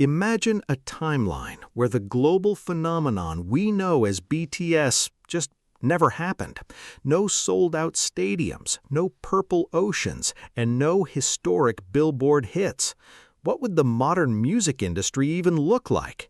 Imagine a timeline where the global phenomenon we know as BTS just never happened. No sold-out stadiums, no purple oceans, and no historic Billboard hits. What would the modern music industry even look like?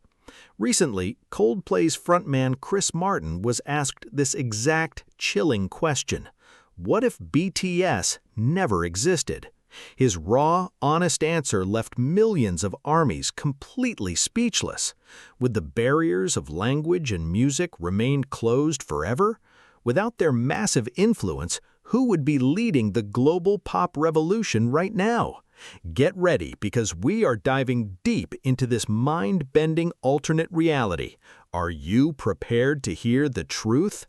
Recently, Coldplay's frontman Chris Martin was asked this exact chilling question. What if BTS never existed? His raw, honest answer left millions of armies completely speechless. Would the barriers of language and music remain closed forever? Without their massive influence, who would be leading the global pop revolution right now? Get ready because we are diving deep into this mind-bending alternate reality. Are you prepared to hear the truth?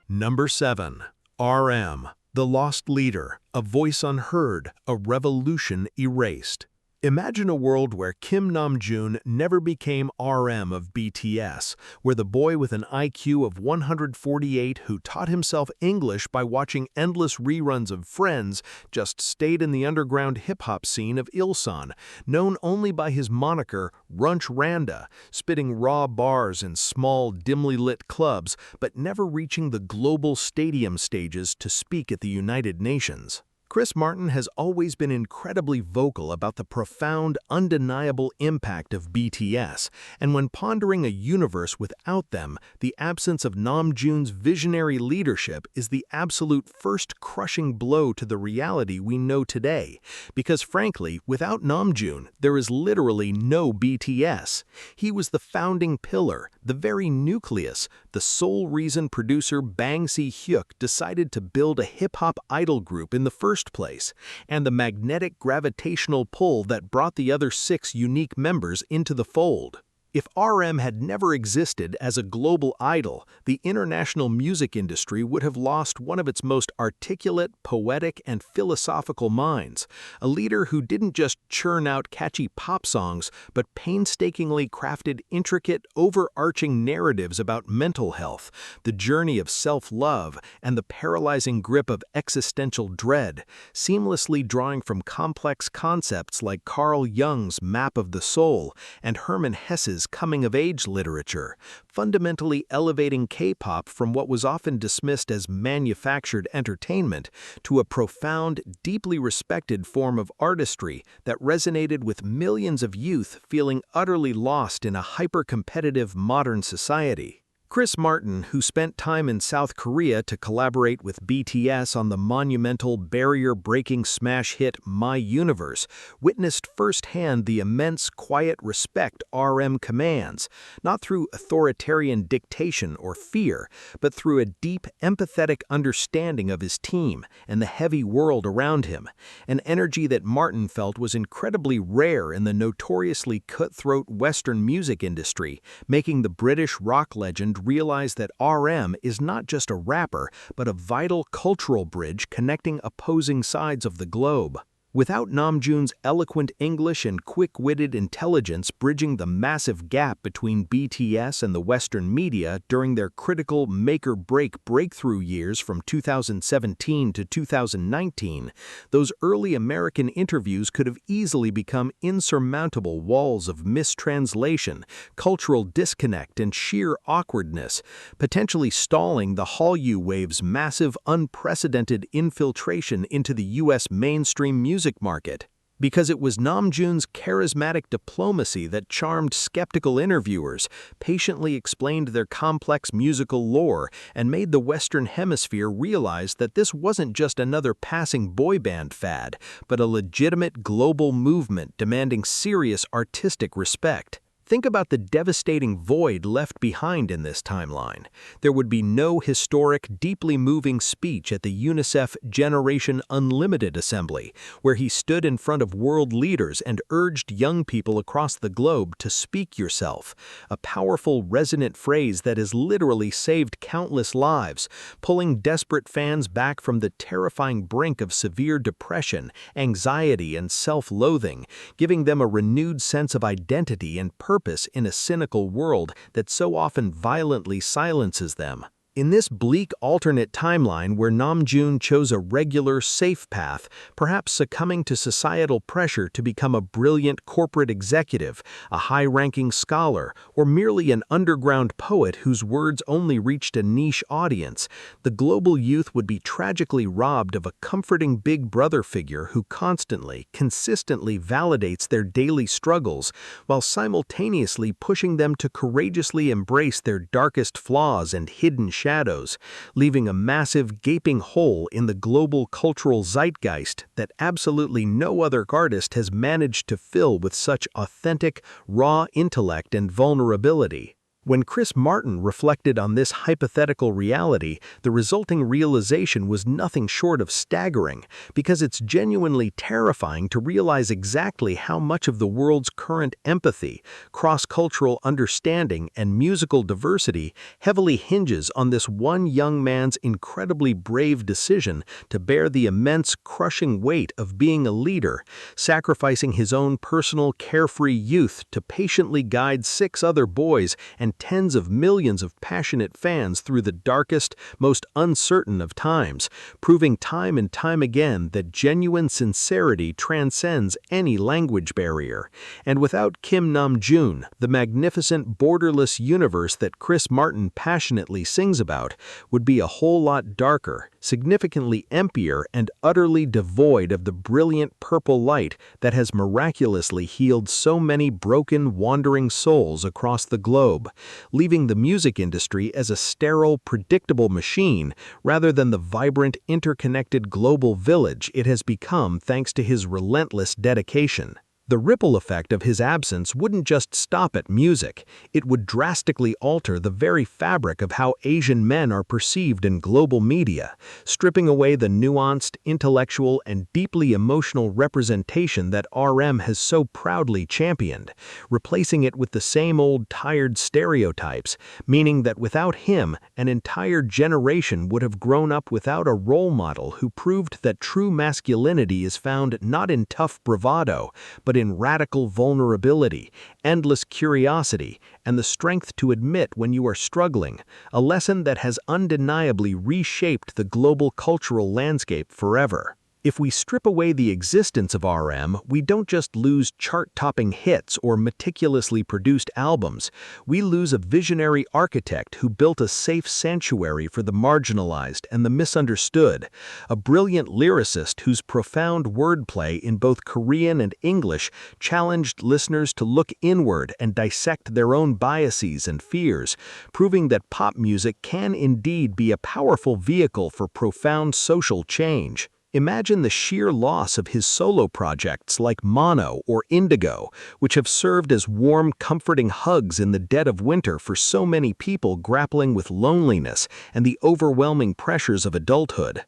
Number 7. RM. The Lost Leader, a voice unheard, a revolution erased. Imagine a world where Kim Namjoon never became RM of BTS, where the boy with an IQ of 148 who taught himself English by watching endless reruns of Friends just stayed in the underground hip-hop scene of Ilsan, known only by his moniker Runch Randa, spitting raw bars in small, dimly lit clubs, but never reaching the global stadium stages to speak at the United Nations. Chris Martin has always been incredibly vocal about the profound, undeniable impact of BTS, and when pondering a universe without them, the absence of Namjoon's visionary leadership is the absolute first crushing blow to the reality we know today. Because frankly, without Namjoon, there is literally no BTS. He was the founding pillar, the very nucleus, the sole reason producer Bang Si-hyuk decided to build a hip-hop idol group in the first place, and the magnetic gravitational pull that brought the other 6 unique members into the fold. If RM had never existed as a global idol, the international music industry would have lost one of its most articulate, poetic, and philosophical minds, a leader who didn't just churn out catchy pop songs, but painstakingly crafted intricate, overarching narratives about mental health, the journey of self-love, and the paralyzing grip of existential dread, seamlessly drawing from complex concepts like Carl Jung's Map of the Soul and Hermann Hesse's coming-of-age literature, fundamentally elevating K-pop from what was often dismissed as manufactured entertainment to a profound, deeply respected form of artistry that resonated with millions of youth feeling utterly lost in a hyper-competitive modern society. Chris Martin, who spent time in South Korea to collaborate with BTS on the monumental barrier-breaking smash hit My Universe, witnessed firsthand the immense quiet respect RM commands, not through authoritarian dictation or fear, but through a deep, empathetic understanding of his team and the heavy world around him, an energy that Martin felt was incredibly rare in the notoriously cutthroat Western music industry, making the British rock legend realize that RM is not just a rapper, but a vital cultural bridge connecting opposing sides of the globe. Without Namjoon's eloquent English and quick-witted intelligence bridging the massive gap between BTS and the Western media during their critical make-or-break breakthrough years from 2017 to 2019, those early American interviews could have easily become insurmountable walls of mistranslation, cultural disconnect, and sheer awkwardness, potentially stalling the Hallyu wave's massive, unprecedented infiltration into the U.S. mainstream music market. Because it was Namjoon's charismatic diplomacy that charmed skeptical interviewers, patiently explained their complex musical lore, and made the Western Hemisphere realize that this wasn't just another passing boy band fad, but a legitimate global movement demanding serious artistic respect. Think about the devastating void left behind in this timeline. There would be no historic, deeply moving speech at the UNICEF Generation Unlimited Assembly, where he stood in front of world leaders and urged young people across the globe to speak yourself, a powerful, resonant phrase that has literally saved countless lives, pulling desperate fans back from the terrifying brink of severe depression, anxiety, and self-loathing, giving them a renewed sense of identity and purpose in a cynical world that so often violently silences them. In this bleak alternate timeline where Namjoon chose a regular, safe path, perhaps succumbing to societal pressure to become a brilliant corporate executive, a high-ranking scholar, or merely an underground poet whose words only reached a niche audience, the global youth would be tragically robbed of a comforting big brother figure who constantly, consistently validates their daily struggles, while simultaneously pushing them to courageously embrace their darkest flaws and hidden shadows, leaving a massive, gaping hole in the global cultural zeitgeist that absolutely no other artist has managed to fill with such authentic, raw intellect and vulnerability. When Chris Martin reflected on this hypothetical reality, the resulting realization was nothing short of staggering, because it's genuinely terrifying to realize exactly how much of the world's current empathy, cross-cultural understanding, and musical diversity heavily hinges on this one young man's incredibly brave decision to bear the immense, crushing weight of being a leader, sacrificing his own personal, carefree youth to patiently guide 6 other boys and tens of millions of passionate fans through the darkest, most uncertain of times, proving time and time again that genuine sincerity transcends any language barrier. And without Kim Namjoon, the magnificent, borderless universe that Chris Martin passionately sings about would be a whole lot darker, significantly emptier, and utterly devoid of the brilliant purple light that has miraculously healed so many broken, wandering souls across the globe, leaving the music industry as a sterile, predictable machine rather than the vibrant, interconnected global village it has become thanks to his relentless dedication. The ripple effect of his absence wouldn't just stop at music, it would drastically alter the very fabric of how Asian men are perceived in global media, stripping away the nuanced, intellectual, and deeply emotional representation that RM has so proudly championed, replacing it with the same old tired stereotypes, meaning that without him, an entire generation would have grown up without a role model who proved that true masculinity is found not in tough bravado, but in radical vulnerability, endless curiosity, and the strength to admit when you are struggling, a lesson that has undeniably reshaped the global cultural landscape forever. If we strip away the existence of RM, we don't just lose chart-topping hits or meticulously produced albums, we lose a visionary architect who built a safe sanctuary for the marginalized and the misunderstood, a brilliant lyricist whose profound wordplay in both Korean and English challenged listeners to look inward and dissect their own biases and fears, proving that pop music can indeed be a powerful vehicle for profound social change. Imagine the sheer loss of his solo projects like Mono or Indigo, which have served as warm, comforting hugs in the dead of winter for so many people grappling with loneliness and the overwhelming pressures of adulthood.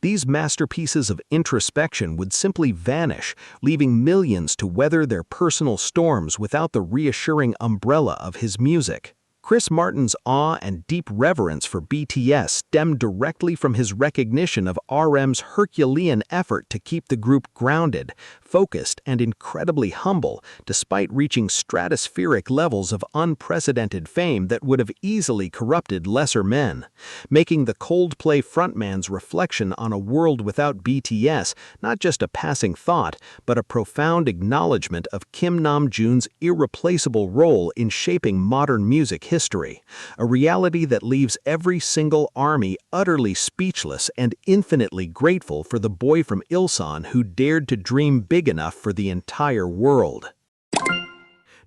These masterpieces of introspection would simply vanish, leaving millions to weather their personal storms without the reassuring umbrella of his music. Chris Martin's awe and deep reverence for BTS stemmed directly from his recognition of RM's Herculean effort to keep the group grounded, focused, and incredibly humble, despite reaching stratospheric levels of unprecedented fame that would have easily corrupted lesser men, making the Coldplay frontman's reflection on a world without BTS not just a passing thought, but a profound acknowledgement of Kim Namjoon's irreplaceable role in shaping modern music history, a reality that leaves every single ARMY utterly speechless and infinitely grateful for the boy from Ilsan who dared to dream big enough for the entire world.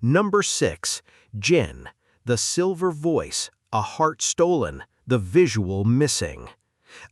Number 6. Jin, the silver voice, a heart stolen, the visual missing.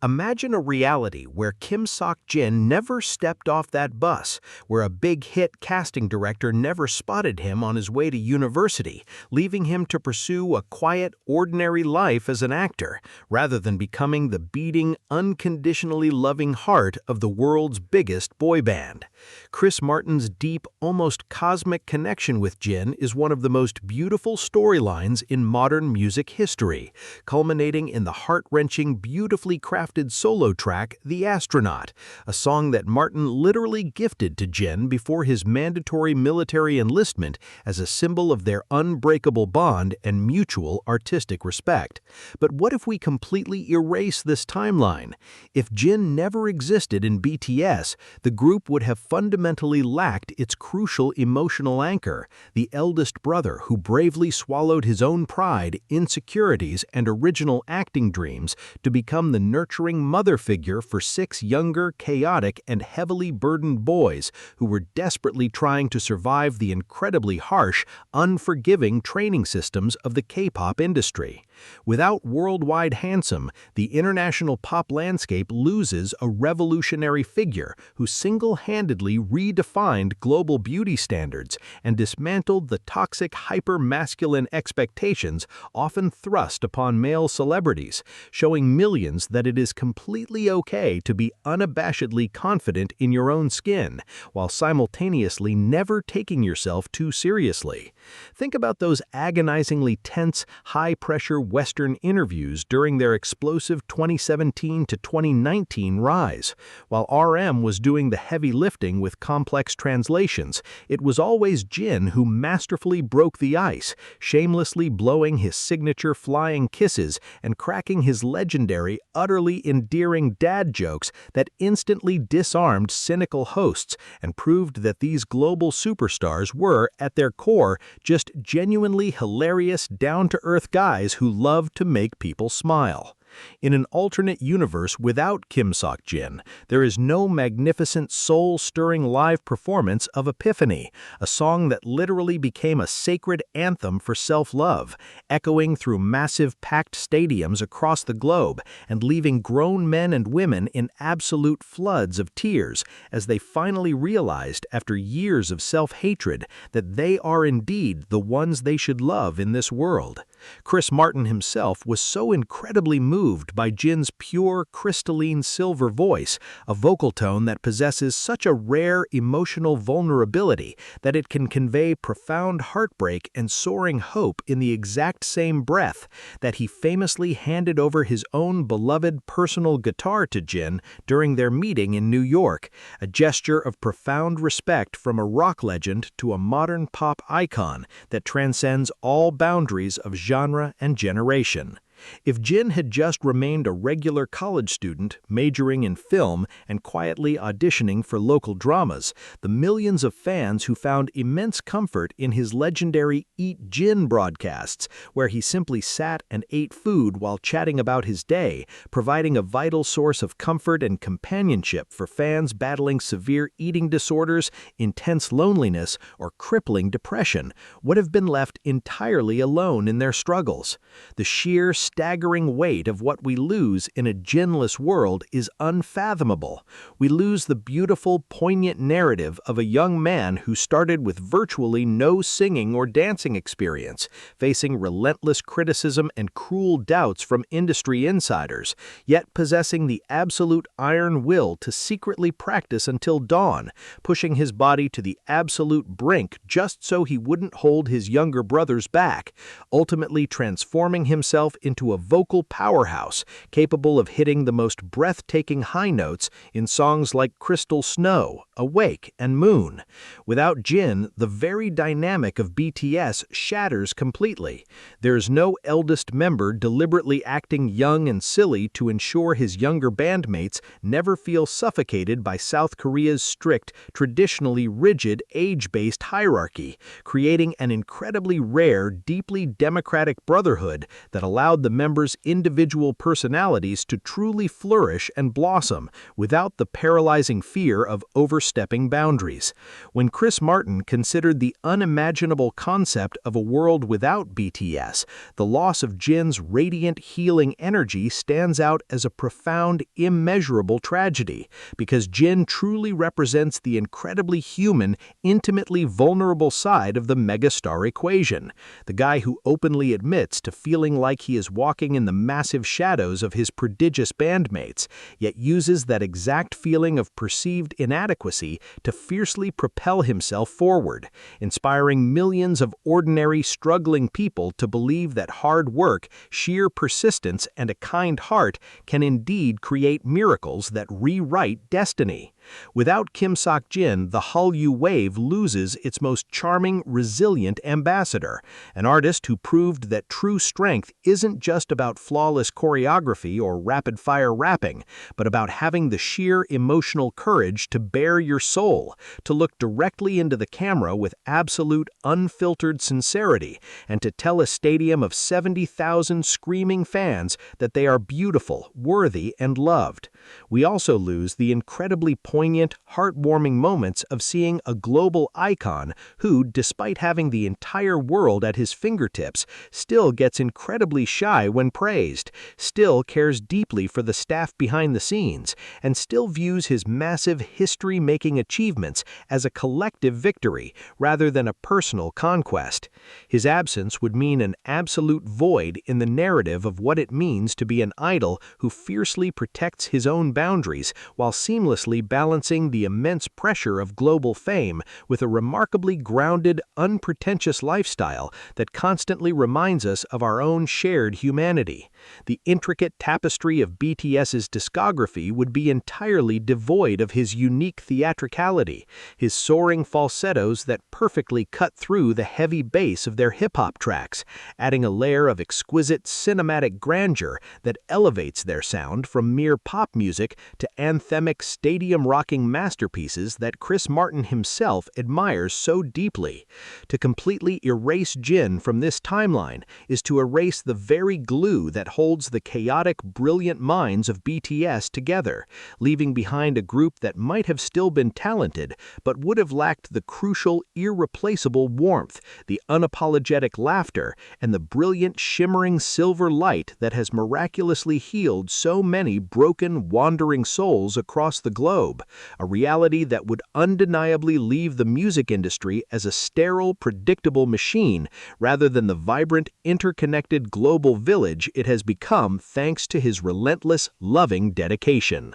Imagine a reality where Kim Sok-jin never stepped off that bus, where a big-hit casting director never spotted him on his way to university, leaving him to pursue a quiet, ordinary life as an actor, rather than becoming the beating, unconditionally loving heart of the world's biggest boy band. Chris Martin's deep, almost cosmic connection with Jin is one of the most beautiful storylines in modern music history, culminating in the heart-wrenching, beautifully crafted solo track, The Astronaut, a song that Martin literally gifted to Jin before his mandatory military enlistment as a symbol of their unbreakable bond and mutual artistic respect. But what if we completely erase this timeline? If Jin never existed in BTS, the group would have fundamentally lacked its crucial emotional anchor, the eldest brother who bravely swallowed his own pride, insecurities, and original acting dreams to become the nurturing mother figure for 6 younger, chaotic, and heavily burdened boys who were desperately trying to survive the incredibly harsh, unforgiving training systems of the K-pop industry. Without Worldwide Handsome, the international pop landscape loses a revolutionary figure who single-handedly redefined global beauty standards and dismantled the toxic hyper-masculine expectations often thrust upon male celebrities, showing millions that it is completely okay to be unabashedly confident in your own skin, while simultaneously never taking yourself too seriously. Think about those agonizingly tense, high-pressure Western interviews during their explosive 2017 to 2019 rise. While RM was doing the heavy lifting with complex translations, it was always Jin who masterfully broke the ice, shamelessly blowing his signature flying kisses and cracking his legendary, utterly endearing dad jokes that instantly disarmed cynical hosts and proved that these global superstars were, at their core, just genuinely hilarious, down-to-earth guys who loved to make people smile. In an alternate universe without Kim Sok-jin, there is no magnificent soul-stirring live performance of Epiphany, a song that literally became a sacred anthem for self-love, echoing through massive packed stadiums across the globe and leaving grown men and women in absolute floods of tears as they finally realized, after years of self-hatred, that they are indeed the ones they should love in this world. Chris Martin himself was so incredibly moved by Jin's pure, crystalline silver voice, a vocal tone that possesses such a rare emotional vulnerability that it can convey profound heartbreak and soaring hope in the exact same breath, that he famously handed over his own beloved personal guitar to Jin during their meeting in New York, a gesture of profound respect from a rock legend to a modern pop icon that transcends all boundaries of genre and generation. If Jin had just remained a regular college student, majoring in film and quietly auditioning for local dramas, the millions of fans who found immense comfort in his legendary Eat Jin broadcasts, where he simply sat and ate food while chatting about his day, providing a vital source of comfort and companionship for fans battling severe eating disorders, intense loneliness, or crippling depression, would have been left entirely alone in their struggles. The sheer staggering weight of what we lose in a Jinless world is unfathomable. We lose the beautiful, poignant narrative of a young man who started with virtually no singing or dancing experience, facing relentless criticism and cruel doubts from industry insiders, yet possessing the absolute iron will to secretly practice until dawn, pushing his body to the absolute brink just so he wouldn't hold his younger brothers back, ultimately transforming himself into a vocal powerhouse capable of hitting the most breathtaking high notes in songs like Crystal Snow, Awake, and Moon. Without Jin, the very dynamic of BTS shatters completely. There's no eldest member deliberately acting young and silly to ensure his younger bandmates never feel suffocated by South Korea's strict, traditionally rigid age-based hierarchy, creating an incredibly rare, deeply democratic brotherhood that allowed the members' individual personalities to truly flourish and blossom without the paralyzing fear of overstepping boundaries. When Chris Martin considered the unimaginable concept of a world without BTS, the loss of Jin's radiant healing energy stands out as a profound, immeasurable tragedy, because Jin truly represents the incredibly human, intimately vulnerable side of the megastar equation, the guy who openly admits to feeling like he is walking in the massive shadows of his prodigious bandmates, yet uses that exact feeling of perceived inadequacy to fiercely propel himself forward, inspiring millions of ordinary, struggling people to believe that hard work, sheer persistence, and a kind heart can indeed create miracles that rewrite destiny. Without Kim Sok-jin, the Hallyu wave loses its most charming, resilient ambassador, an artist who proved that true strength isn't just about flawless choreography or rapid-fire rapping, but about having the sheer emotional courage to bare your soul, to look directly into the camera with absolute, unfiltered sincerity, and to tell a stadium of 70,000 screaming fans that they are beautiful, worthy, and loved. We also lose the incredibly poignant, heartwarming moments of seeing a global icon who, despite having the entire world at his fingertips, still gets incredibly shy when praised, still cares deeply for the staff behind the scenes, and still views his massive history-making achievements as a collective victory rather than a personal conquest. His absence would mean an absolute void in the narrative of what it means to be an idol who fiercely protects his own boundaries while seamlessly balancing the immense pressure of global fame with a remarkably grounded, unpretentious lifestyle that constantly reminds us of our own shared humanity. The intricate tapestry of BTS's discography would be entirely devoid of his unique theatricality, his soaring falsettos that perfectly cut through the heavy bass of their hip-hop tracks, adding a layer of exquisite cinematic grandeur that elevates their sound from mere pop music to anthemic stadium-rocking masterpieces that Chris Martin himself admires so deeply. To completely erase Jin from this timeline is to erase the very glue that holds the chaotic, brilliant minds of BTS together, leaving behind a group that might have still been talented, but would have lacked the crucial, irreplaceable warmth, the unapologetic laughter, and the brilliant, shimmering silver light that has miraculously healed so many broken, wandering souls across the globe, a reality that would undeniably leave the music industry as a sterile, predictable machine rather than the vibrant, interconnected global village it has become thanks to his relentless, loving dedication.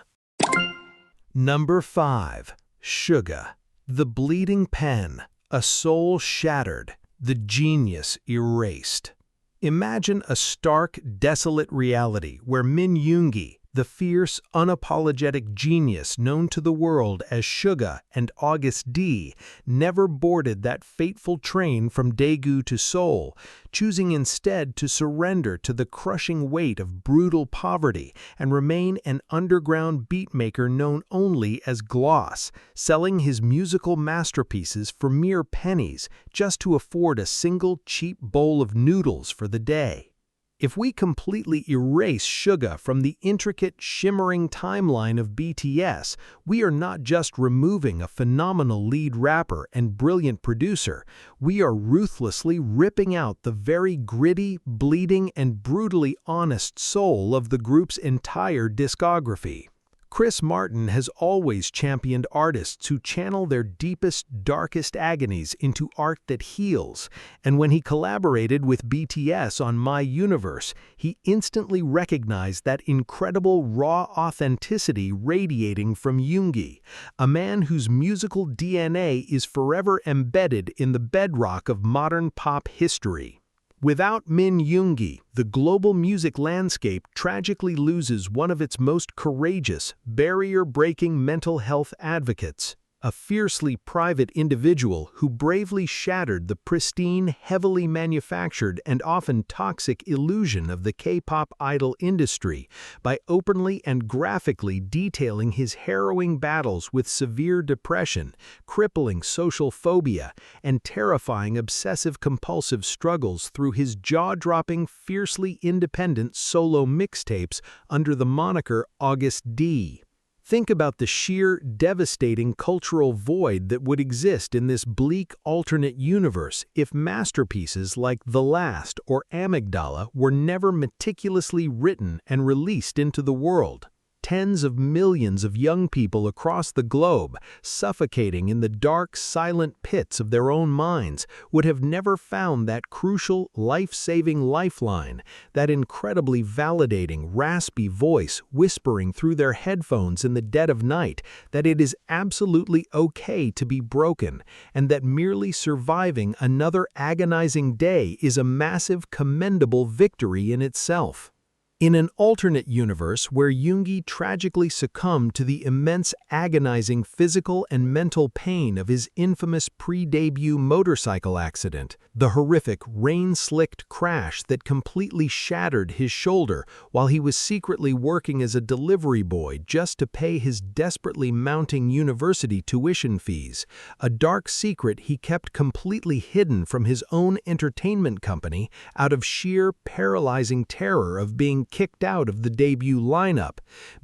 Number 5. Suga. The bleeding pen, a soul shattered, the genius erased. Imagine a stark, desolate reality where Min Yoongi, the fierce, unapologetic genius known to the world as Suga and August D, never boarded that fateful train from Daegu to Seoul, choosing instead to surrender to the crushing weight of brutal poverty and remain an underground beatmaker known only as Gloss, selling his musical masterpieces for mere pennies just to afford a single cheap bowl of noodles for the day. If we completely erase Suga from the intricate, shimmering timeline of BTS, we are not just removing a phenomenal lead rapper and brilliant producer, we are ruthlessly ripping out the very gritty, bleeding, and brutally honest soul of the group's entire discography. Chris Martin has always championed artists who channel their deepest, darkest agonies into art that heals, and when he collaborated with BTS on My Universe, he instantly recognized that incredible raw authenticity radiating from Yoongi, a man whose musical DNA is forever embedded in the bedrock of modern pop history. Without Min Yoongi, the global music landscape tragically loses one of its most courageous, barrier-breaking mental health advocates, a fiercely private individual who bravely shattered the pristine, heavily manufactured, and often toxic illusion of the K-pop idol industry by openly and graphically detailing his harrowing battles with severe depression, crippling social phobia, and terrifying obsessive-compulsive struggles through his jaw-dropping, fiercely independent solo mixtapes under the moniker August D. Think about the sheer, devastating cultural void that would exist in this bleak alternate universe if masterpieces like The Last or Amygdala were never meticulously written and released into the world. Tens of millions of young people across the globe, suffocating in the dark, silent pits of their own minds, would have never found that crucial, life-saving lifeline, that incredibly validating, raspy voice whispering through their headphones in the dead of night that it is absolutely okay to be broken, and that merely surviving another agonizing day is a massive, commendable victory in itself. In an alternate universe where Yoongi tragically succumbed to the immense agonizing physical and mental pain of his infamous pre-debut motorcycle accident, the horrific rain-slicked crash that completely shattered his shoulder while he was secretly working as a delivery boy just to pay his desperately mounting university tuition fees, a dark secret he kept completely hidden from his own entertainment company out of sheer paralyzing terror of being kicked out of the debut lineup,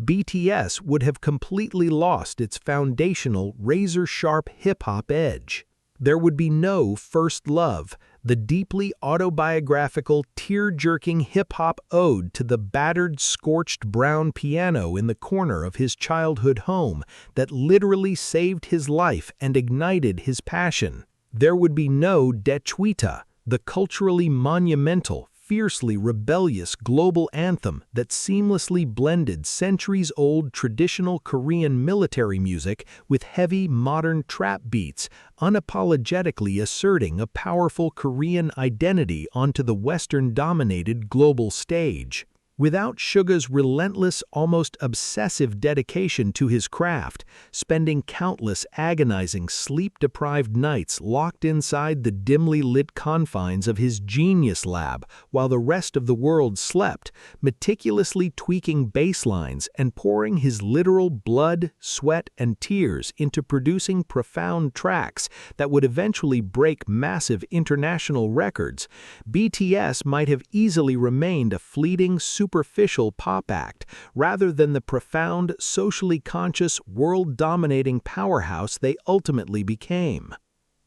BTS would have completely lost its foundational razor-sharp hip-hop edge. There would be no First Love, the deeply autobiographical, tear-jerking hip-hop ode to the battered, scorched brown piano in the corner of his childhood home that literally saved his life and ignited his passion. There would be no Daechwita, the culturally monumental, fiercely rebellious global anthem that seamlessly blended centuries-old traditional Korean military music with heavy modern trap beats, unapologetically asserting a powerful Korean identity onto the Western-dominated global stage. Without Suga's relentless, almost obsessive dedication to his craft, spending countless agonizing, sleep-deprived nights locked inside the dimly lit confines of his genius lab while the rest of the world slept, meticulously tweaking bass lines and pouring his literal blood, sweat, and tears into producing profound tracks that would eventually break massive international records, BTS might have easily remained a fleeting, superficial pop act rather than the profound, socially conscious, world-dominating powerhouse they ultimately became.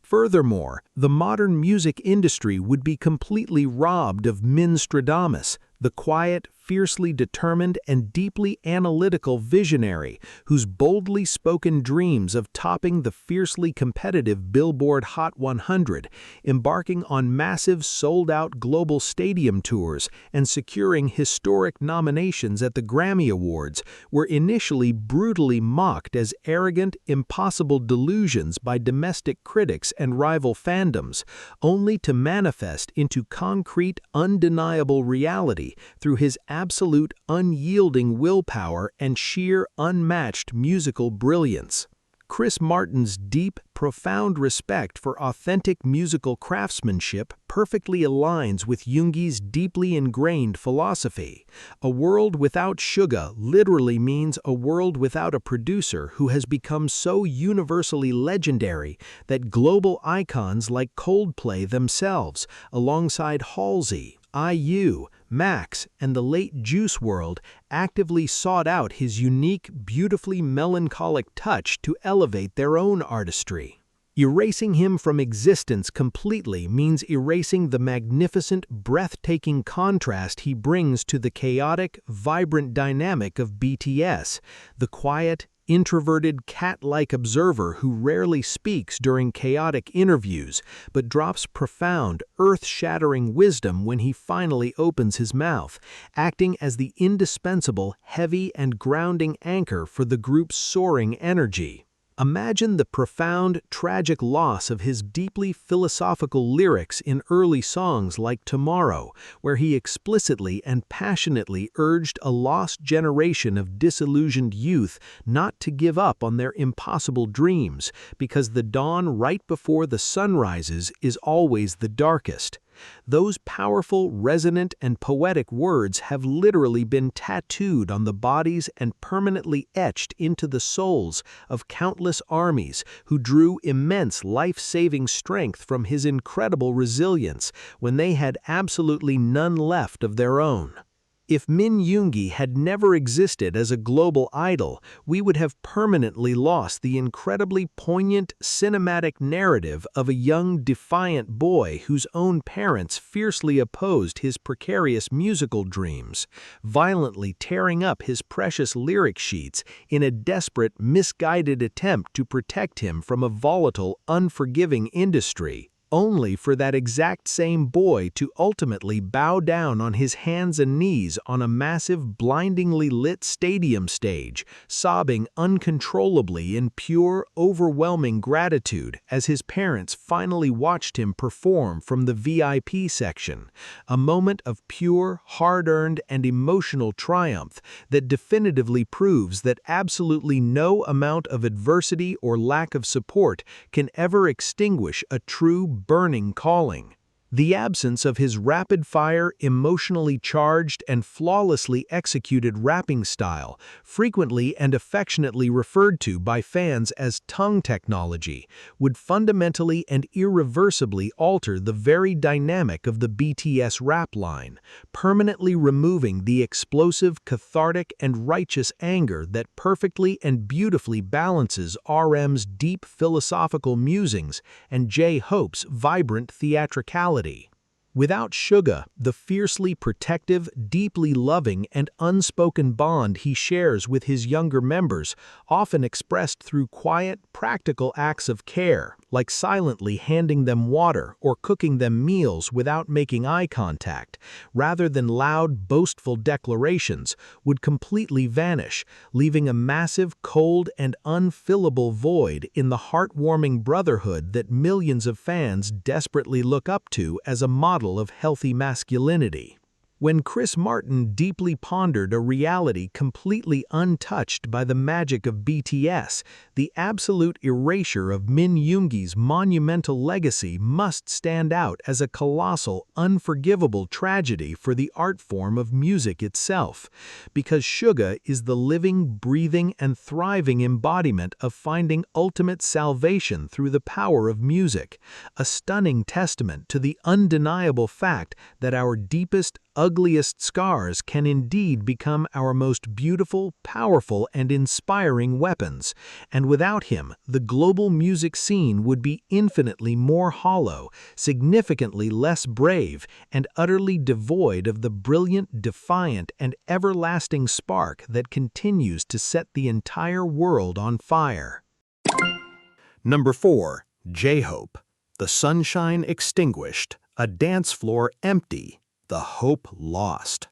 Furthermore, the modern music industry would be completely robbed of Minstradamus, the quiet, fiercely determined, and deeply analytical visionary whose boldly spoken dreams of topping the fiercely competitive Billboard Hot 100, embarking on massive sold-out global stadium tours, and securing historic nominations at the Grammy Awards were initially brutally mocked as arrogant, impossible delusions by domestic critics and rival fandoms, only to manifest into concrete, undeniable reality through his absolute unyielding willpower and sheer unmatched musical brilliance. Chris Martin's deep, profound respect for authentic musical craftsmanship perfectly aligns with Yoongi's deeply ingrained philosophy. A world without Suga literally means a world without a producer who has become so universally legendary that global icons like Coldplay themselves, alongside Halsey, IU, Max, and the late Juice WRLD actively sought out his unique, beautifully melancholic touch to elevate their own artistry. Erasing him from existence completely means erasing the magnificent, breathtaking contrast he brings to the chaotic, vibrant dynamic of BTS, the quiet, introverted, cat-like observer who rarely speaks during chaotic interviews, but drops profound, earth-shattering wisdom when he finally opens his mouth, acting as the indispensable, heavy, and grounding anchor for the group's soaring energy. Imagine the profound, tragic loss of his deeply philosophical lyrics in early songs like Tomorrow, where he explicitly and passionately urged a lost generation of disillusioned youth not to give up on their impossible dreams, because the dawn right before the sun rises is always the darkest. Those powerful, resonant, and poetic words have literally been tattooed on the bodies and permanently etched into the souls of countless armies who drew immense life-saving strength from his incredible resilience when they had absolutely none left of their own. If Min Yoongi had never existed as a global idol, we would have permanently lost the incredibly poignant cinematic narrative of a young, defiant boy whose own parents fiercely opposed his precarious musical dreams, violently tearing up his precious lyric sheets in a desperate, misguided attempt to protect him from a volatile, unforgiving industry, only for that exact same boy to ultimately bow down on his hands and knees on a massive, blindingly lit stadium stage, sobbing uncontrollably in pure, overwhelming gratitude as his parents finally watched him perform from the VIP section, a moment of pure, hard-earned, and emotional triumph that definitively proves that absolutely no amount of adversity or lack of support can ever extinguish a true burning calling. The absence of his rapid-fire, emotionally charged, and flawlessly executed rapping style, frequently and affectionately referred to by fans as tongue technology, would fundamentally and irreversibly alter the very dynamic of the BTS rap line, permanently removing the explosive, cathartic, and righteous anger that perfectly and beautifully balances RM's deep philosophical musings and J-Hope's vibrant theatricality. Without Suga, the fiercely protective, deeply loving, and unspoken bond he shares with his younger members, often expressed through quiet, practical acts of care, like silently handing them water or cooking them meals without making eye contact, rather than loud, boastful declarations, would completely vanish, leaving a massive, cold, and unfillable void in the heartwarming brotherhood that millions of fans desperately look up to as a model of healthy masculinity. When Chris Martin deeply pondered a reality completely untouched by the magic of BTS, the absolute erasure of Min Yoongi's monumental legacy must stand out as a colossal, unforgivable tragedy for the art form of music itself, because Suga is the living, breathing, and thriving embodiment of finding ultimate salvation through the power of music, a stunning testament to the undeniable fact that our deepest, ugliest scars can indeed become our most beautiful, powerful, and inspiring weapons, and without him, the global music scene would be infinitely more hollow, significantly less brave, and utterly devoid of the brilliant, defiant, and everlasting spark that continues to set the entire world on fire. Number 4. J-Hope. The sunshine extinguished, a dance floor empty, the hope lost.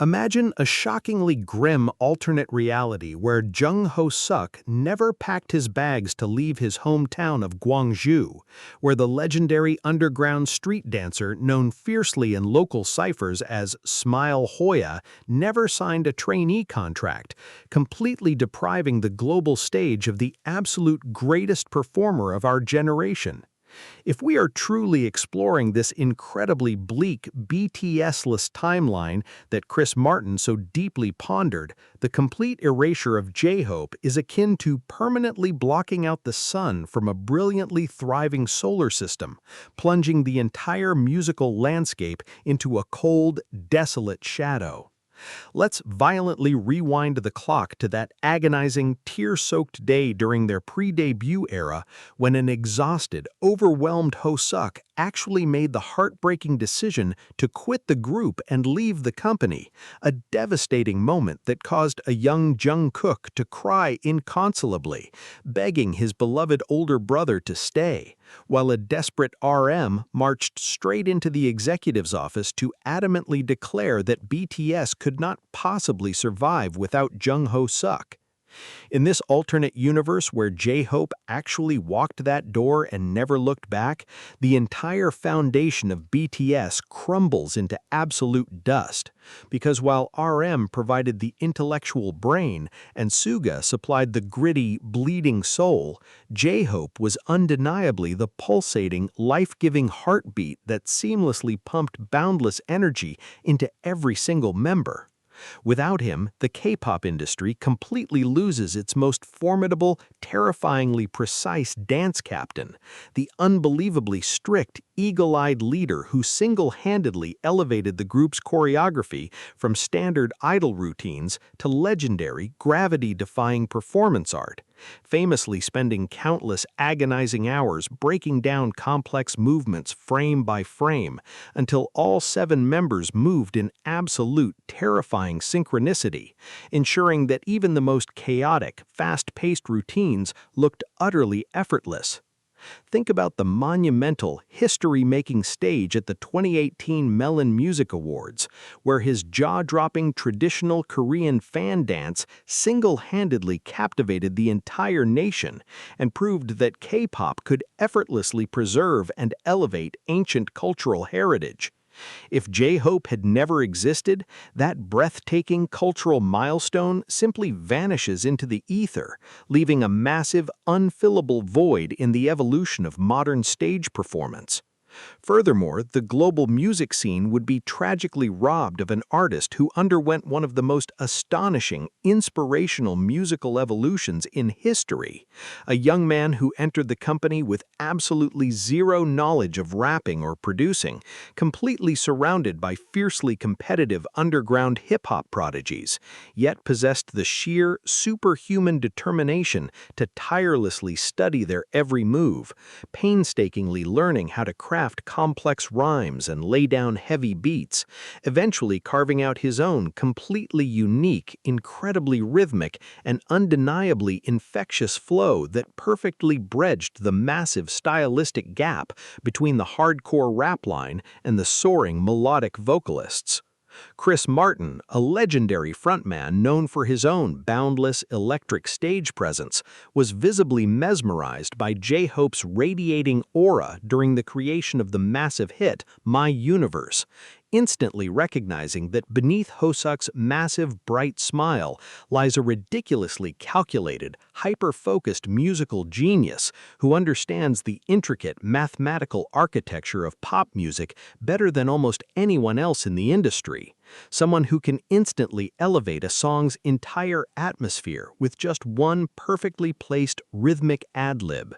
Imagine a shockingly grim alternate reality where Jung Ho-suk never packed his bags to leave his hometown of Gwangju, where the legendary underground street dancer known fiercely in local ciphers as Smile Hoya never signed a trainee contract, completely depriving the global stage of the absolute greatest performer of our generation. If we are truly exploring this incredibly bleak, BTS-less timeline that Chris Martin so deeply pondered, the complete erasure of J-Hope is akin to permanently blocking out the sun from a brilliantly thriving solar system, plunging the entire musical landscape into a cold, desolate shadow. Let's violently rewind the clock to that agonizing, tear-soaked day during their pre-debut era when an exhausted, overwhelmed Ho-suk actually made the heartbreaking decision to quit the group and leave the company, a devastating moment that caused a young Jungkook to cry inconsolably, begging his beloved older brother to stay, while a desperate RM marched straight into the executive's office to adamantly declare that BTS could not possibly survive without Jung Ho-suk. In this alternate universe where J-Hope actually walked that door and never looked back, the entire foundation of BTS crumbles into absolute dust, because while RM provided the intellectual brain and Suga supplied the gritty, bleeding soul, J-Hope was undeniably the pulsating, life-giving heartbeat that seamlessly pumped boundless energy into every single member. Without him, the K-pop industry completely loses its most formidable, terrifyingly precise dance captain, the unbelievably strict, eagle-eyed leader who single-handedly elevated the group's choreography from standard idol routines to legendary, gravity-defying performance art, famously spending countless agonizing hours breaking down complex movements frame by frame until all 7 members moved in absolute terrifying synchronicity, ensuring that even the most chaotic, fast-paced routines looked utterly effortless. Think about the monumental, history-making stage at the 2018 Melon Music Awards, where his jaw-dropping traditional Korean fan dance single-handedly captivated the entire nation and proved that K-pop could effortlessly preserve and elevate ancient cultural heritage. If J-Hope had never existed, that breathtaking cultural milestone simply vanishes into the ether, leaving a massive, unfillable void in the evolution of modern stage performance. Furthermore, the global music scene would be tragically robbed of an artist who underwent one of the most astonishing, inspirational musical evolutions in history. A young man who entered the company with absolutely zero knowledge of rapping or producing, completely surrounded by fiercely competitive underground hip-hop prodigies, yet possessed the sheer, superhuman determination to tirelessly study their every move, painstakingly learning how to craft complex rhymes and lay down heavy beats, eventually carving out his own completely unique, incredibly rhythmic, and undeniably infectious flow that perfectly bridged the massive stylistic gap between the hardcore rap line and the soaring melodic vocalists. Chris Martin, a legendary frontman known for his own boundless electric stage presence, was visibly mesmerized by J-Hope's radiating aura during the creation of the massive hit My Universe, instantly recognizing that beneath Hoseok's massive, bright smile lies a ridiculously calculated, hyper-focused musical genius who understands the intricate mathematical architecture of pop music better than almost anyone else in the industry. Someone who can instantly elevate a song's entire atmosphere with just one perfectly placed rhythmic ad-lib.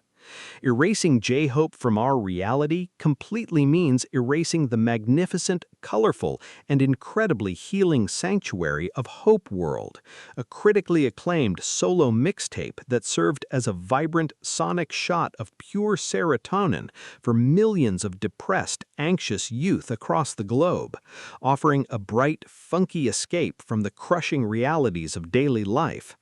Erasing J-Hope from our reality completely means erasing the magnificent, colorful, and incredibly healing sanctuary of Hope World, a critically acclaimed solo mixtape that served as a vibrant sonic shot of pure serotonin for millions of depressed, anxious youth across the globe, offering a bright, funky escape from the crushing realities of daily life.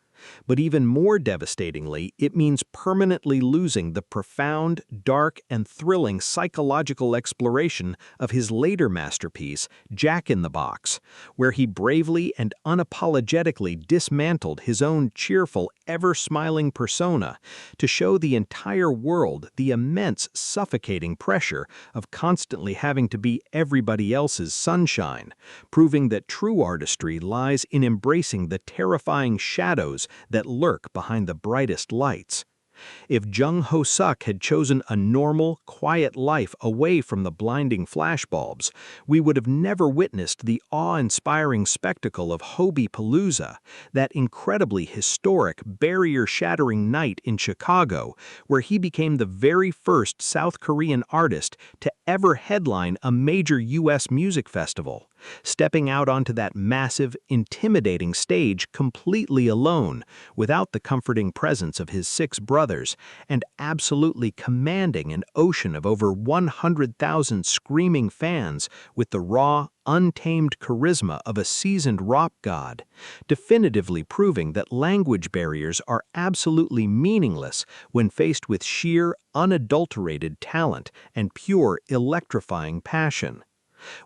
But even more devastatingly, it means permanently losing the profound, dark, and thrilling psychological exploration of his later masterpiece, Jack in the Box, where he bravely and unapologetically dismantled his own cheerful, ever-smiling persona to show the entire world the immense, suffocating pressure of constantly having to be everybody else's sunshine, proving that true artistry lies in embracing the terrifying shadows that lurk behind the brightest lights. If Jung Ho-suk had chosen a normal, quiet life away from the blinding flashbulbs, we would have never witnessed the awe-inspiring spectacle of Hobie-Palooza, that incredibly historic, barrier-shattering night in Chicago, where he became the very first South Korean artist to ever headline a major U.S. music festival, stepping out onto that massive, intimidating stage completely alone, without the comforting presence of his 6 brothers, and absolutely commanding an ocean of over 100,000 screaming fans with the raw, untamed charisma of a seasoned rock god, definitively proving that language barriers are absolutely meaningless when faced with sheer, unadulterated talent and pure, electrifying passion.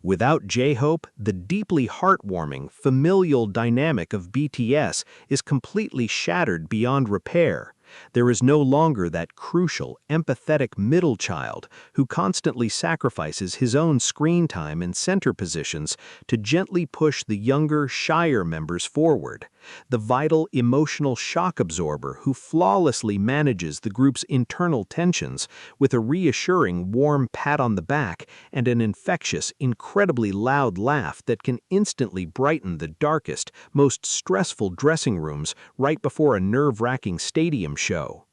Without J-Hope, the deeply heartwarming, familial dynamic of BTS is completely shattered beyond repair. There is no longer that crucial, empathetic middle child who constantly sacrifices his own screen time and center positions to gently push the younger, shyer members forward. the vital emotional shock absorber who flawlessly manages the group's internal tensions with a reassuring warm pat on the back and an infectious, incredibly loud laugh that can instantly brighten the darkest, most stressful dressing rooms right before a nerve-wracking stadium show.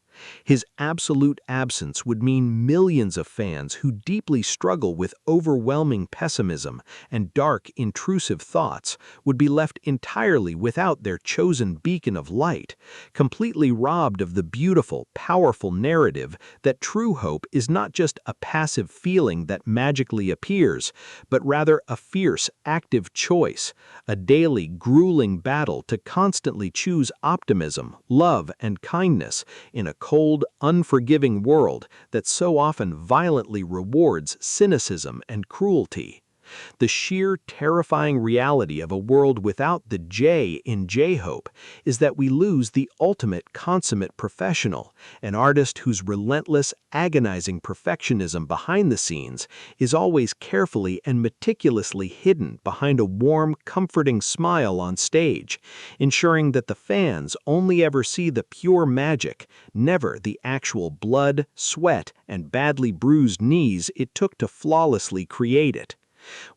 His absolute absence would mean millions of fans who deeply struggle with overwhelming pessimism and dark, intrusive thoughts would be left entirely without their chosen beacon of light, completely robbed of the beautiful, powerful narrative that true hope is not just a passive feeling that magically appears, but rather a fierce, active choice, a daily, grueling battle to constantly choose optimism, love, and kindness in a cold, unforgiving world that so often violently rewards cynicism and cruelty. The sheer, terrifying reality of a world without the J in J-Hope is that we lose the ultimate consummate professional, an artist whose relentless, agonizing perfectionism behind the scenes is always carefully and meticulously hidden behind a warm, comforting smile on stage, ensuring that the fans only ever see the pure magic, never the actual blood, sweat, and badly bruised knees it took to flawlessly create it.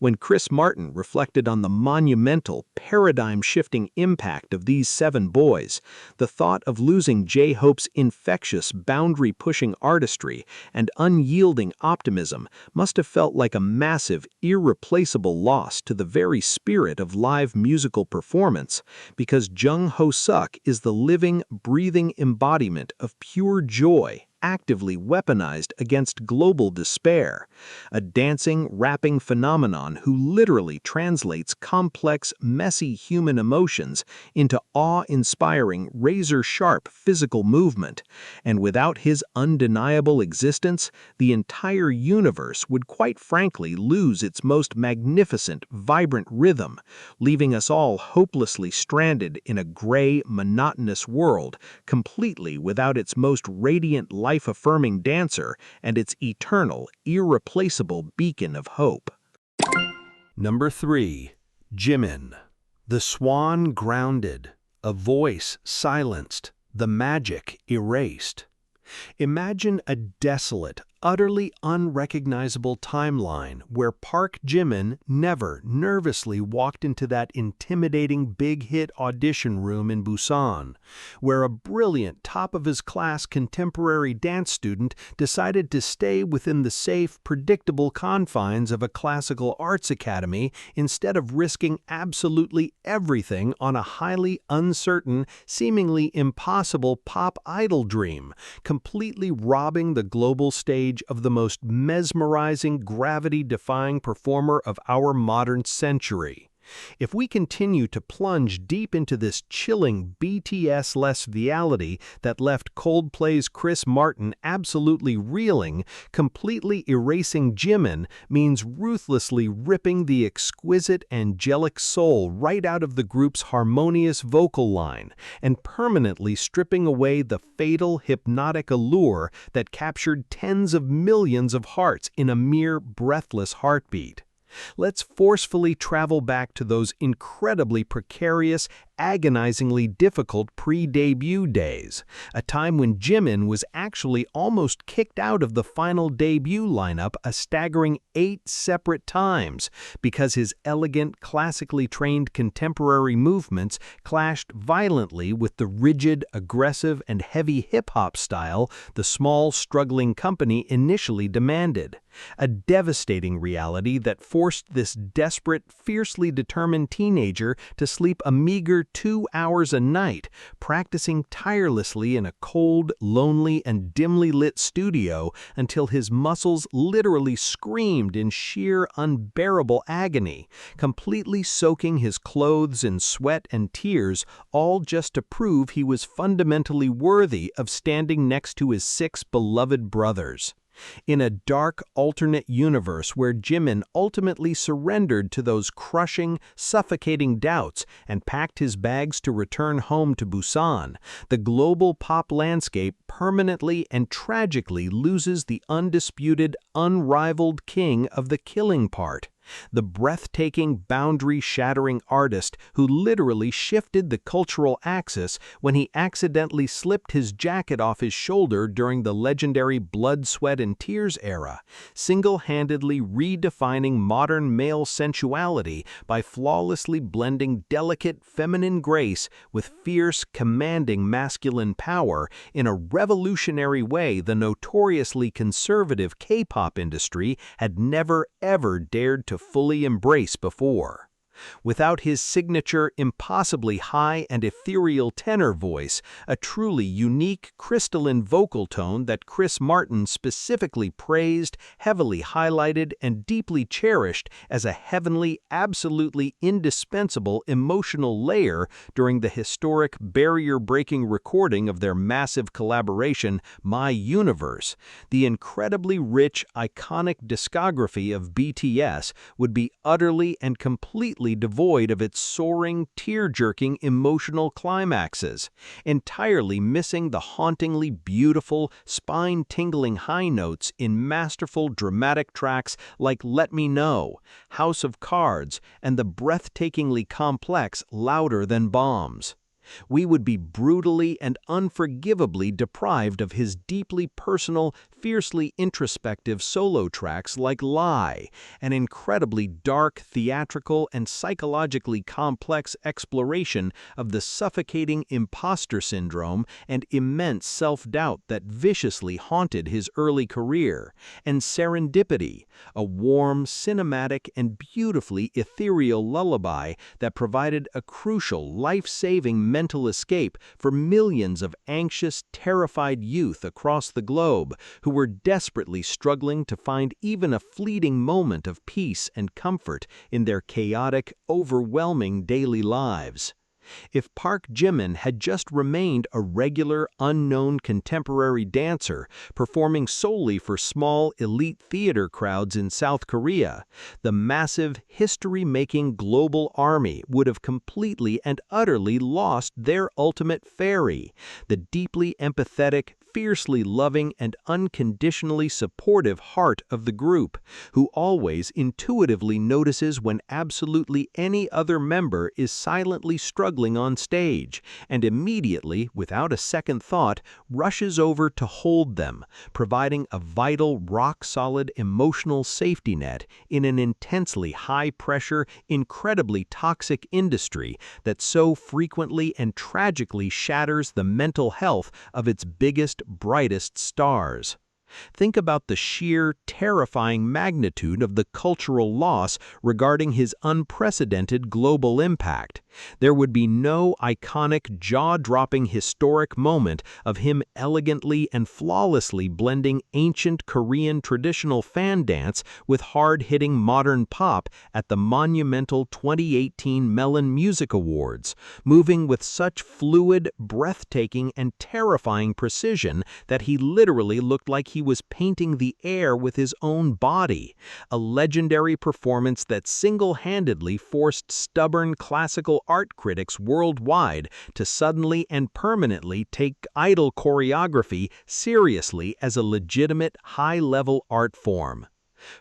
When Chris Martin reflected on the monumental, paradigm-shifting impact of these 7 boys, the thought of losing J-Hope's infectious, boundary-pushing artistry and unyielding optimism must have felt like a massive, irreplaceable loss to the very spirit of live musical performance, because Jung-Ho-Suk is the living, breathing embodiment of pure joy, actively weaponized against global despair, a dancing, rapping phenomenon who literally translates complex, messy human emotions into awe-inspiring, razor-sharp physical movement, and without his undeniable existence, the entire universe would quite frankly lose its most magnificent, vibrant rhythm, leaving us all hopelessly stranded in a gray, monotonous world, completely without its most radiant life-affirming dancer and its eternal, irreplaceable beacon of hope. Number 3. Jimin. The swan grounded, a voice silenced, the magic erased. Imagine a desolate, utterly unrecognizable timeline where Park Jimin never nervously walked into that intimidating big-hit audition room in Busan, where a brilliant top-of-his-class contemporary dance student decided to stay within the safe, predictable confines of a classical arts academy instead of risking absolutely everything on a highly uncertain, seemingly impossible pop idol dream, completely robbing the global stage of the most mesmerizing, gravity-defying performer of our modern century. If we continue to plunge deep into this chilling BTS-less reality that left Coldplay's Chris Martin absolutely reeling, completely erasing Jimin means ruthlessly ripping the exquisite angelic soul right out of the group's harmonious vocal line and permanently stripping away the fatal hypnotic allure that captured tens of millions of hearts in a mere breathless heartbeat. Let's forcefully travel back to those incredibly precarious, agonizingly difficult pre-debut days, a time when Jimin was actually almost kicked out of the final debut lineup a staggering 8 separate times because his elegant, classically trained contemporary movements clashed violently with the rigid, aggressive, and heavy hip-hop style the small, struggling company initially demanded. A devastating reality that forced this desperate, fiercely determined teenager to sleep a meager 2 hours a night, practicing tirelessly in a cold, lonely, and dimly lit studio until his muscles literally screamed in sheer, unbearable agony, completely soaking his clothes in sweat and tears, all just to prove he was fundamentally worthy of standing next to his 6 beloved brothers. In a dark, alternate universe where Jimin ultimately surrendered to those crushing, suffocating doubts and packed his bags to return home to Busan, the global pop landscape permanently and tragically loses the undisputed, unrivaled king of the killing part. The breathtaking, boundary-shattering artist who literally shifted the cultural axis when he accidentally slipped his jacket off his shoulder during the legendary Blood, Sweat, and Tears era, single-handedly redefining modern male sensuality by flawlessly blending delicate feminine grace with fierce, commanding masculine power in a revolutionary way the notoriously conservative K-pop industry had never ever dared to fully embrace before. Without his signature, impossibly high and ethereal tenor voice, a truly unique crystalline vocal tone that Chris Martin specifically praised, heavily highlighted, and deeply cherished as a heavenly, absolutely indispensable emotional layer during the historic barrier-breaking recording of their massive collaboration, My Universe, the incredibly rich, iconic discography of BTS would be utterly and completely devoid of its soaring, tear-jerking emotional climaxes, entirely missing the hauntingly beautiful, spine-tingling high notes in masterful dramatic tracks like Let Me Know, House of Cards, and the breathtakingly complex Louder Than Bombs. We would be brutally and unforgivably deprived of his deeply personal, fiercely introspective solo tracks like Lie, an incredibly dark, theatrical, and psychologically complex exploration of the suffocating imposter syndrome and immense self-doubt that viciously haunted his early career, and Serendipity, a warm, cinematic, and beautifully ethereal lullaby that provided a crucial, life-saving mental escape for millions of anxious, terrified youth across the globe who were desperately struggling to find even a fleeting moment of peace and comfort in their chaotic, overwhelming daily lives. If Park Jimin had just remained a regular, unknown contemporary dancer, performing solely for small, elite theater crowds in South Korea, the massive, history-making global army would have completely and utterly lost their ultimate fairy, the deeply empathetic, fiercely loving, and unconditionally supportive heart of the group, who always intuitively notices when absolutely any other member is silently struggling on stage, and immediately, without a second thought, rushes over to hold them, providing a vital, rock-solid emotional safety net in an intensely high-pressure, incredibly toxic industry that so frequently and tragically shatters the mental health of its biggest, brightest stars. Think about the sheer, terrifying magnitude of the cultural loss regarding his unprecedented global impact. There would be no iconic, jaw-dropping historic moment of him elegantly and flawlessly blending ancient Korean traditional fan dance with hard-hitting modern pop at the monumental 2018 Melon Music Awards, moving with such fluid, breathtaking, and terrifying precision that he literally looked like he was painting the air with his own body, a legendary performance that single-handedly forced stubborn classical art critics worldwide to suddenly and permanently take idol choreography seriously as a legitimate high-level art form.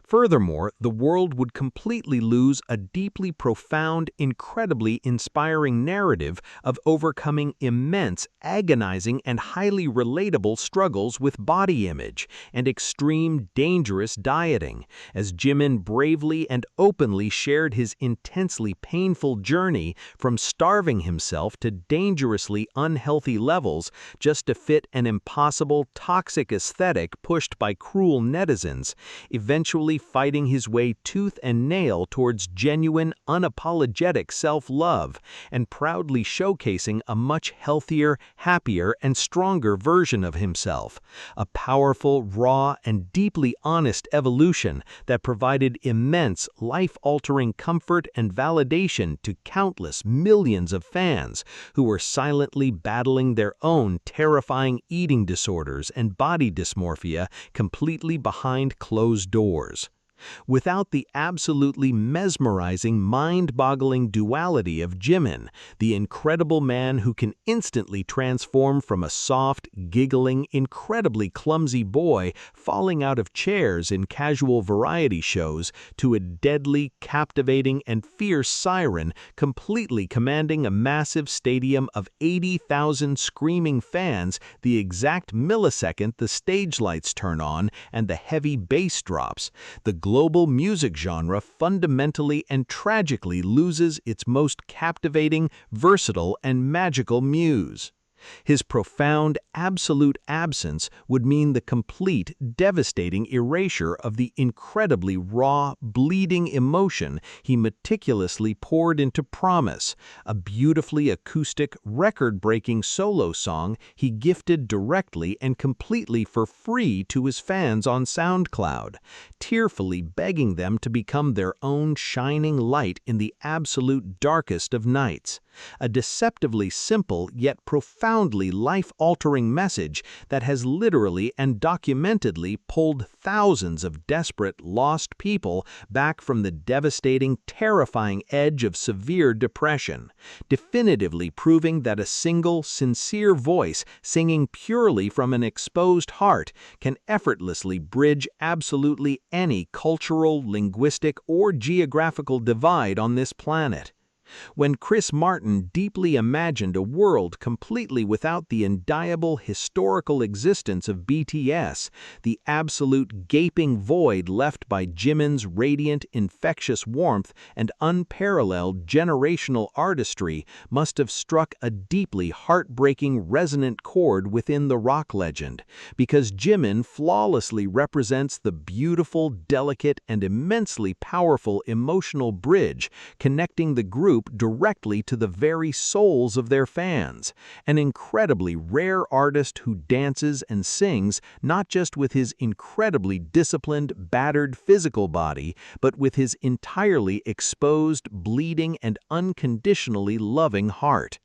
Furthermore, the world would completely lose a deeply profound, incredibly inspiring narrative of overcoming immense, agonizing, and highly relatable struggles with body image and extreme, dangerous dieting, as Jimin bravely and openly shared his intensely painful journey from starving himself to dangerously unhealthy levels just to fit an impossible, toxic aesthetic pushed by cruel netizens, eventually fighting his way tooth and nail towards genuine, unapologetic self-love, and proudly showcasing a much healthier, happier, and stronger version of himself, a powerful, raw, and deeply honest evolution that provided immense, life-altering comfort and validation to countless millions of fans who were silently battling their own terrifying eating disorders and body dysmorphia completely behind closed doors. Without the absolutely mesmerizing, mind-boggling duality of Jimin, the incredible man who can instantly transform from a soft, giggling, incredibly clumsy boy falling out of chairs in casual variety shows to a deadly, captivating, and fierce siren completely commanding a massive stadium of 80,000 screaming fans the exact millisecond the stage lights turn on and the heavy bass drops, the global music genre fundamentally and tragically loses its most captivating, versatile, and magical muse. His profound, absolute absence would mean the complete, devastating erasure of the incredibly raw, bleeding emotion he meticulously poured into Promise, a beautifully acoustic, record-breaking solo song he gifted directly and completely for free to his fans on SoundCloud, tearfully begging them to become their own shining light in the absolute darkest of nights. A deceptively simple yet profoundly life-altering message that has literally and documentedly pulled thousands of desperate, lost people back from the devastating, terrifying edge of severe depression, definitively proving that a single, sincere voice singing purely from an exposed heart can effortlessly bridge absolutely any cultural, linguistic, or geographical divide on this planet. When Chris Martin deeply imagined a world completely without the indelible historical existence of BTS, the absolute gaping void left by Jimin's radiant, infectious warmth and unparalleled generational artistry must have struck a deeply heartbreaking resonant chord within the rock legend, because Jimin flawlessly represents the beautiful, delicate, and immensely powerful emotional bridge connecting the group directly to the very souls of their fans, an incredibly rare artist who dances and sings not just with his incredibly disciplined, battered physical body, but with his entirely exposed, bleeding, and unconditionally loving heart.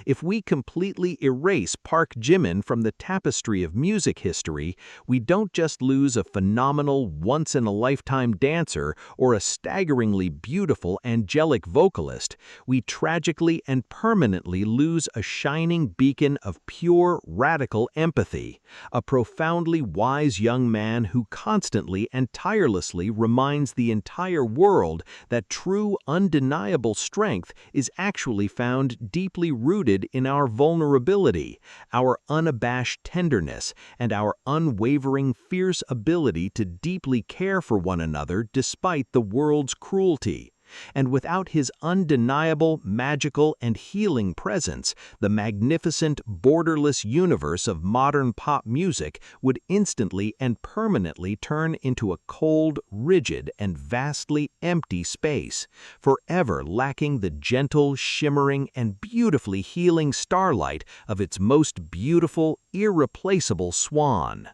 If we completely erase Park Jimin from the tapestry of music history, we don't just lose a phenomenal, once-in-a-lifetime dancer or a staggeringly beautiful, angelic vocalist, we tragically and permanently lose a shining beacon of pure, radical empathy, a profoundly wise young man who constantly and tirelessly reminds the entire world that true, undeniable strength is actually found deeply rooted in our vulnerability, our unabashed tenderness, and our unwavering, fierce ability to deeply care for one another despite the world's cruelty. And without his undeniable, magical, and healing presence, the magnificent, borderless universe of modern pop music would instantly and permanently turn into a cold, rigid, and vastly empty space, forever lacking the gentle, shimmering, and beautifully healing starlight of its most beautiful, irreplaceable swan.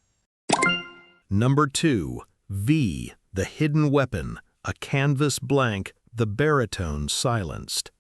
Number 2. V, the hidden weapon, a canvas blank, the baritone silenced.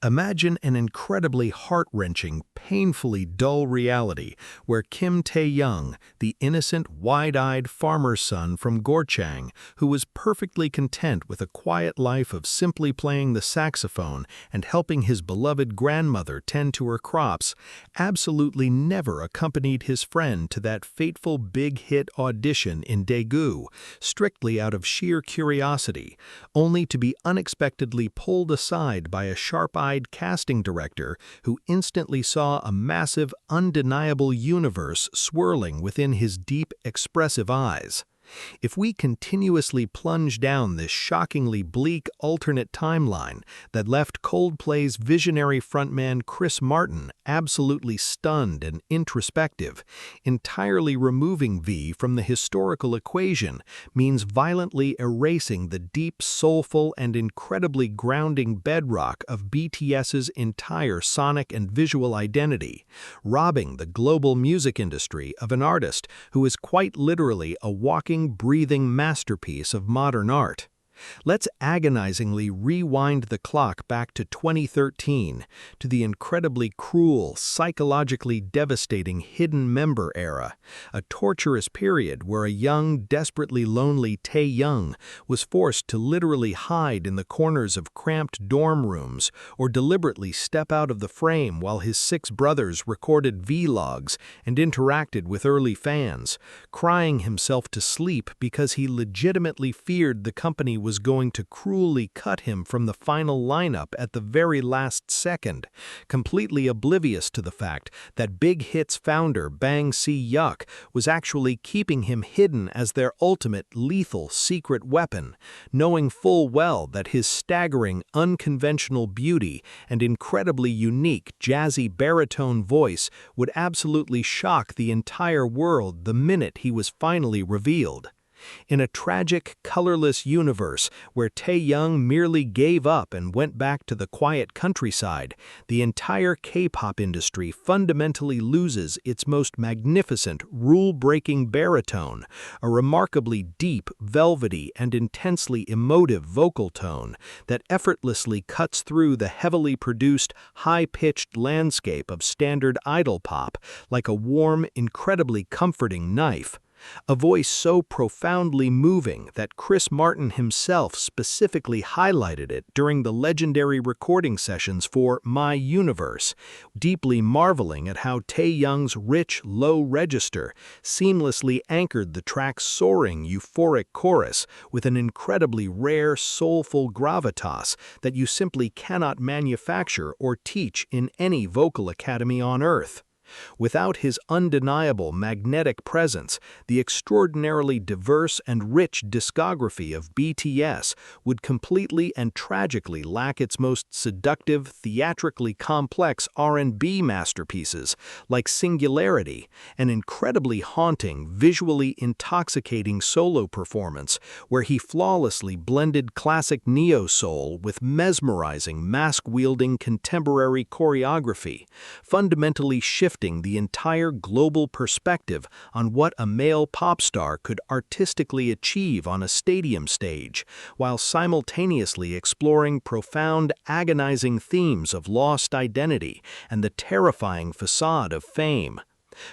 Imagine an incredibly heart-wrenching, painfully dull reality where Kim Tae-young, the innocent, wide-eyed farmer's son from Gorchang, who was perfectly content with a quiet life of simply playing the saxophone and helping his beloved grandmother tend to her crops, absolutely never accompanied his friend to that fateful big-hit audition in Daegu, strictly out of sheer curiosity, only to be unexpectedly pulled aside by a sharp-eyed casting director who instantly saw a massive, undeniable universe swirling within his deep, expressive eyes. If we continuously plunge down this shockingly bleak alternate timeline that left Coldplay's visionary frontman Chris Martin absolutely stunned and introspective, entirely removing V from the historical equation means violently erasing the deep, soulful, and incredibly grounding bedrock of BTS's entire sonic and visual identity, robbing the global music industry of an artist who is quite literally a walking, breathing masterpiece of modern art. Let's agonizingly rewind the clock back to 2013, to the incredibly cruel, psychologically devastating hidden member era, a torturous period where a young, desperately lonely Taehyung was forced to literally hide in the corners of cramped dorm rooms or deliberately step out of the frame while his 6 brothers recorded vlogs and interacted with early fans, crying himself to sleep because he legitimately feared the company was going to cruelly cut him from the final lineup at the very last second, completely oblivious to the fact that Big Hit's founder Bang Si-hyuk was actually keeping him hidden as their ultimate lethal secret weapon, knowing full well that his staggering, unconventional beauty and incredibly unique jazzy baritone voice would absolutely shock the entire world the minute he was finally revealed. In a tragic, colorless universe where Taehyung merely gave up and went back to the quiet countryside, the entire K-pop industry fundamentally loses its most magnificent, rule-breaking baritone, a remarkably deep, velvety, and intensely emotive vocal tone that effortlessly cuts through the heavily produced, high-pitched landscape of standard idol pop like a warm, incredibly comforting knife. A voice so profoundly moving that Chris Martin himself specifically highlighted it during the legendary recording sessions for My Universe, deeply marveling at how Taehyung's rich, low register seamlessly anchored the track's soaring, euphoric chorus with an incredibly rare, soulful gravitas that you simply cannot manufacture or teach in any vocal academy on earth. Without his undeniable magnetic presence, the extraordinarily diverse and rich discography of BTS would completely and tragically lack its most seductive, theatrically complex R&B masterpieces like Singularity, an incredibly haunting, visually intoxicating solo performance where he flawlessly blended classic neo-soul with mesmerizing, mask-wielding contemporary choreography, fundamentally shifting the entire global perspective on what a male pop star could artistically achieve on a stadium stage, while simultaneously exploring profound, agonizing themes of lost identity and the terrifying facade of fame.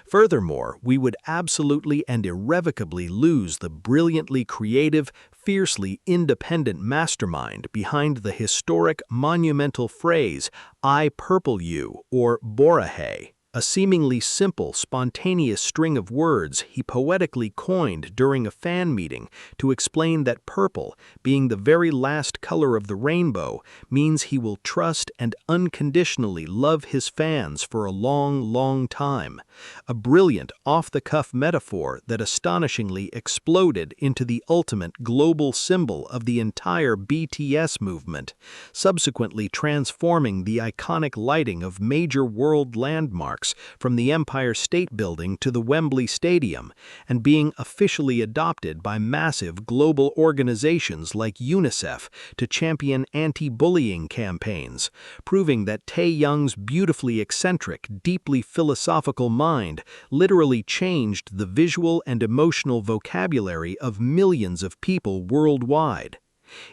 Furthermore, we would absolutely and irrevocably lose the brilliantly creative, fiercely independent mastermind behind the historic, monumental phrase, "I purple you," or Borahae. A seemingly simple, spontaneous string of words he poetically coined during a fan meeting to explain that purple, being the very last color of the rainbow, means he will trust and unconditionally love his fans for a long, long time. A brilliant, off-the-cuff metaphor that astonishingly exploded into the ultimate global symbol of the entire BTS movement, subsequently transforming the iconic lighting of major world landmarks from the Empire State Building to the Wembley Stadium, and being officially adopted by massive global organizations like UNICEF to champion anti-bullying campaigns, proving that Taehyung's beautifully eccentric, deeply philosophical mind literally changed the visual and emotional vocabulary of millions of people worldwide.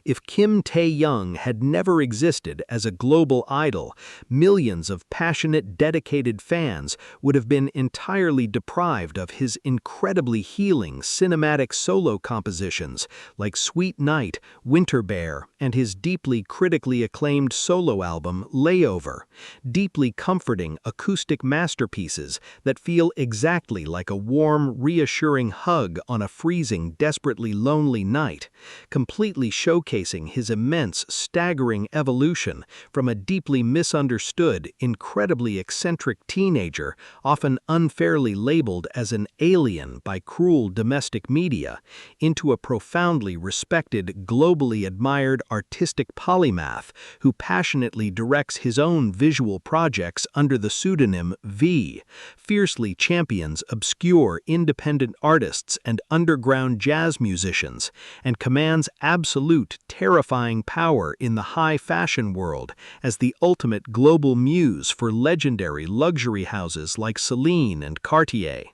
If Kim Taehyung had never existed as a global idol, millions of passionate, dedicated fans would have been entirely deprived of his incredibly healing cinematic solo compositions like Sweet Night, Winter Bear, and his deeply critically acclaimed solo album Layover, deeply comforting acoustic masterpieces that feel exactly like a warm, reassuring hug on a freezing, desperately lonely night, completely showcasing his immense, staggering evolution from a deeply misunderstood, incredibly eccentric teenager, often unfairly labeled as an alien by cruel domestic media, into a profoundly respected, globally admired artistic polymath who passionately directs his own visual projects under the pseudonym V, fiercely champions obscure independent artists and underground jazz musicians, and commands absolute, terrifying power in the high fashion world as the ultimate global muse for legendary luxury houses like Celine and Cartier.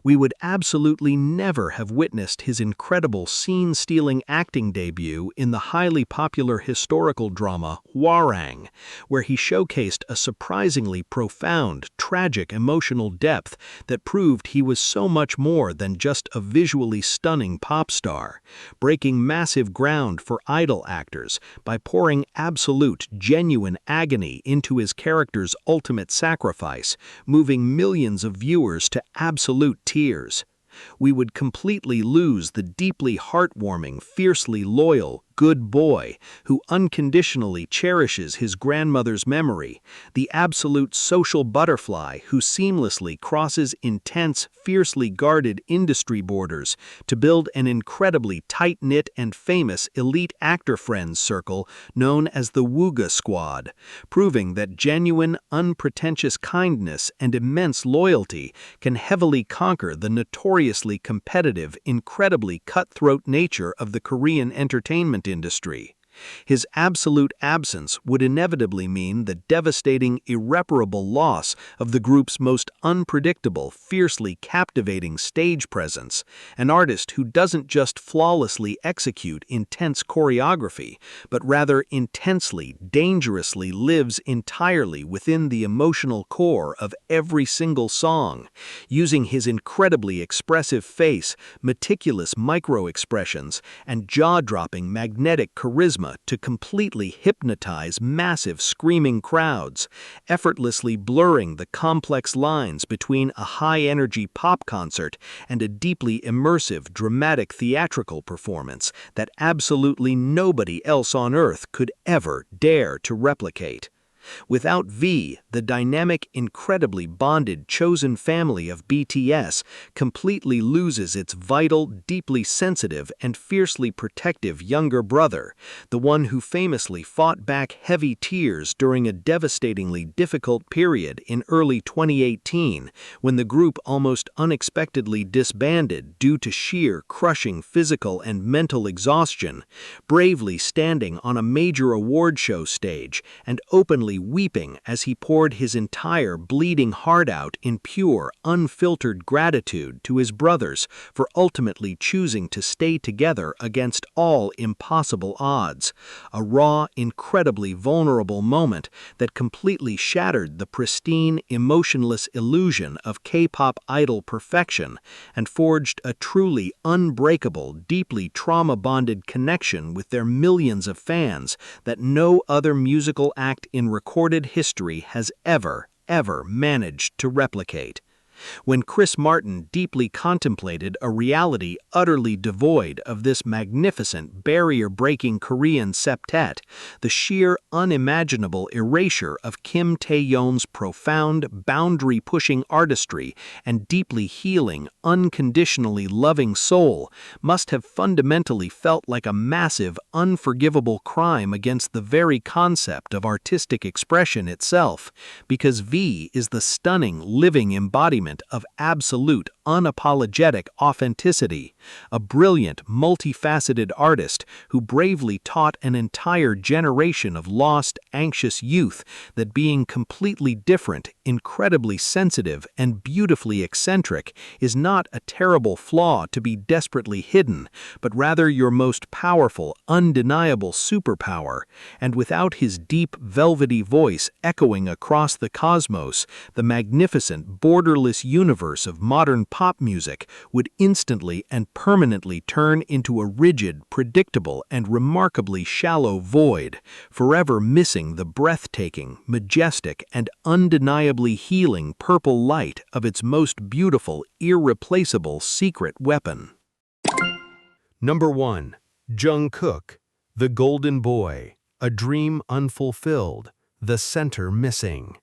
We would absolutely never have witnessed his incredible scene-stealing acting debut in the highly popular historical drama Hwarang, where he showcased a surprisingly profound, tragic emotional depth that proved he was so much more than just a visually stunning pop star, breaking massive ground for idol actors by pouring absolute, genuine agony into his character's ultimate sacrifice, moving millions of viewers to absolute tears. We would completely lose the deeply heartwarming, fiercely loyal, good boy who unconditionally cherishes his grandmother's memory, the absolute social butterfly who seamlessly crosses intense, fiercely guarded industry borders to build an incredibly tight-knit and famous elite actor friends circle known as the Wooga Squad, proving that genuine, unpretentious kindness and immense loyalty can heavily conquer the notoriously competitive, incredibly cutthroat nature of the Korean entertainment industry. His absolute absence would inevitably mean the devastating, irreparable loss of the group's most unpredictable, fiercely captivating stage presence, an artist who doesn't just flawlessly execute intense choreography, but rather intensely, dangerously lives entirely within the emotional core of every single song, using his incredibly expressive face, meticulous micro-expressions, and jaw-dropping magnetic charisma to completely hypnotize massive screaming crowds, effortlessly blurring the complex lines between a high-energy pop concert and a deeply immersive, dramatic theatrical performance that absolutely nobody else on Earth could ever dare to replicate. Without V, the dynamic, incredibly bonded chosen family of BTS completely loses its vital, deeply sensitive, and fiercely protective younger brother, the one who famously fought back heavy tears during a devastatingly difficult period in early 2018 when the group almost unexpectedly disbanded due to sheer, crushing physical and mental exhaustion, bravely standing on a major award show stage and openly weeping as he poured his entire bleeding heart out in pure, unfiltered gratitude to his brothers for ultimately choosing to stay together against all impossible odds. A raw, incredibly vulnerable moment that completely shattered the pristine, emotionless illusion of K-pop idol perfection and forged a truly unbreakable, deeply trauma-bonded connection with their millions of fans that no other musical act in recorded history has ever managed to replicate. When Chris Martin deeply contemplated a reality utterly devoid of this magnificent, barrier-breaking Korean septet, the sheer unimaginable erasure of Kim Tae-yeon's profound, boundary-pushing artistry and deeply healing, unconditionally loving soul must have fundamentally felt like a massive, unforgivable crime against the very concept of artistic expression itself, because V is the stunning, living embodiment of absolute, unapologetic authenticity, a brilliant, multifaceted artist who bravely taught an entire generation of lost, anxious youth that being completely different, incredibly sensitive, and beautifully eccentric is not a terrible flaw to be desperately hidden, but rather your most powerful, undeniable superpower, and without his deep, velvety voice echoing across the cosmos, the magnificent, borderless universe of modern pop music would instantly and permanently turn into a rigid, predictable, and remarkably shallow void, forever missing the breathtaking, majestic, and undeniably healing purple light of its most beautiful, irreplaceable secret weapon. Number 1. Jungkook, the Golden Boy, a dream unfulfilled, the center missing.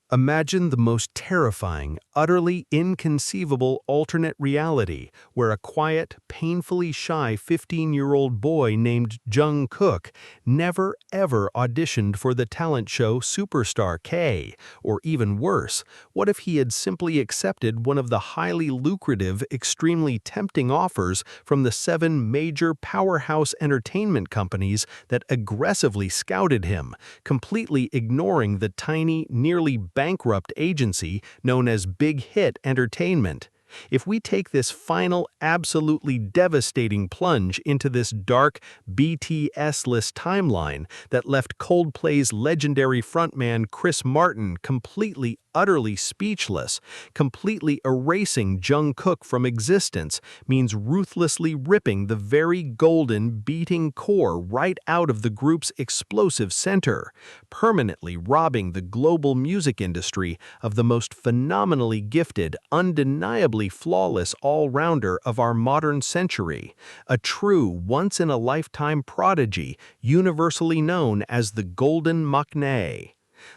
Imagine the most terrifying, utterly inconceivable alternate reality where a quiet, painfully shy 15-year-old boy named Jungkook never ever auditioned for the talent show Superstar K, or even worse, what if he had simply accepted one of the highly lucrative, extremely tempting offers from the 7 major powerhouse entertainment companies that aggressively scouted him, completely ignoring the tiny, nearly bankrupt agency known as Big Hit Entertainment? If we take this final, absolutely devastating plunge into this dark, BTS-less timeline that left Coldplay's legendary frontman Chris Martin completely, utterly speechless, completely erasing Jungkook from existence means ruthlessly ripping the very golden, beating core right out of the group's explosive center, permanently robbing the global music industry of the most phenomenally gifted, undeniably flawless all-rounder of our modern century, a true once-in-a-lifetime prodigy universally known as the Golden Maknae.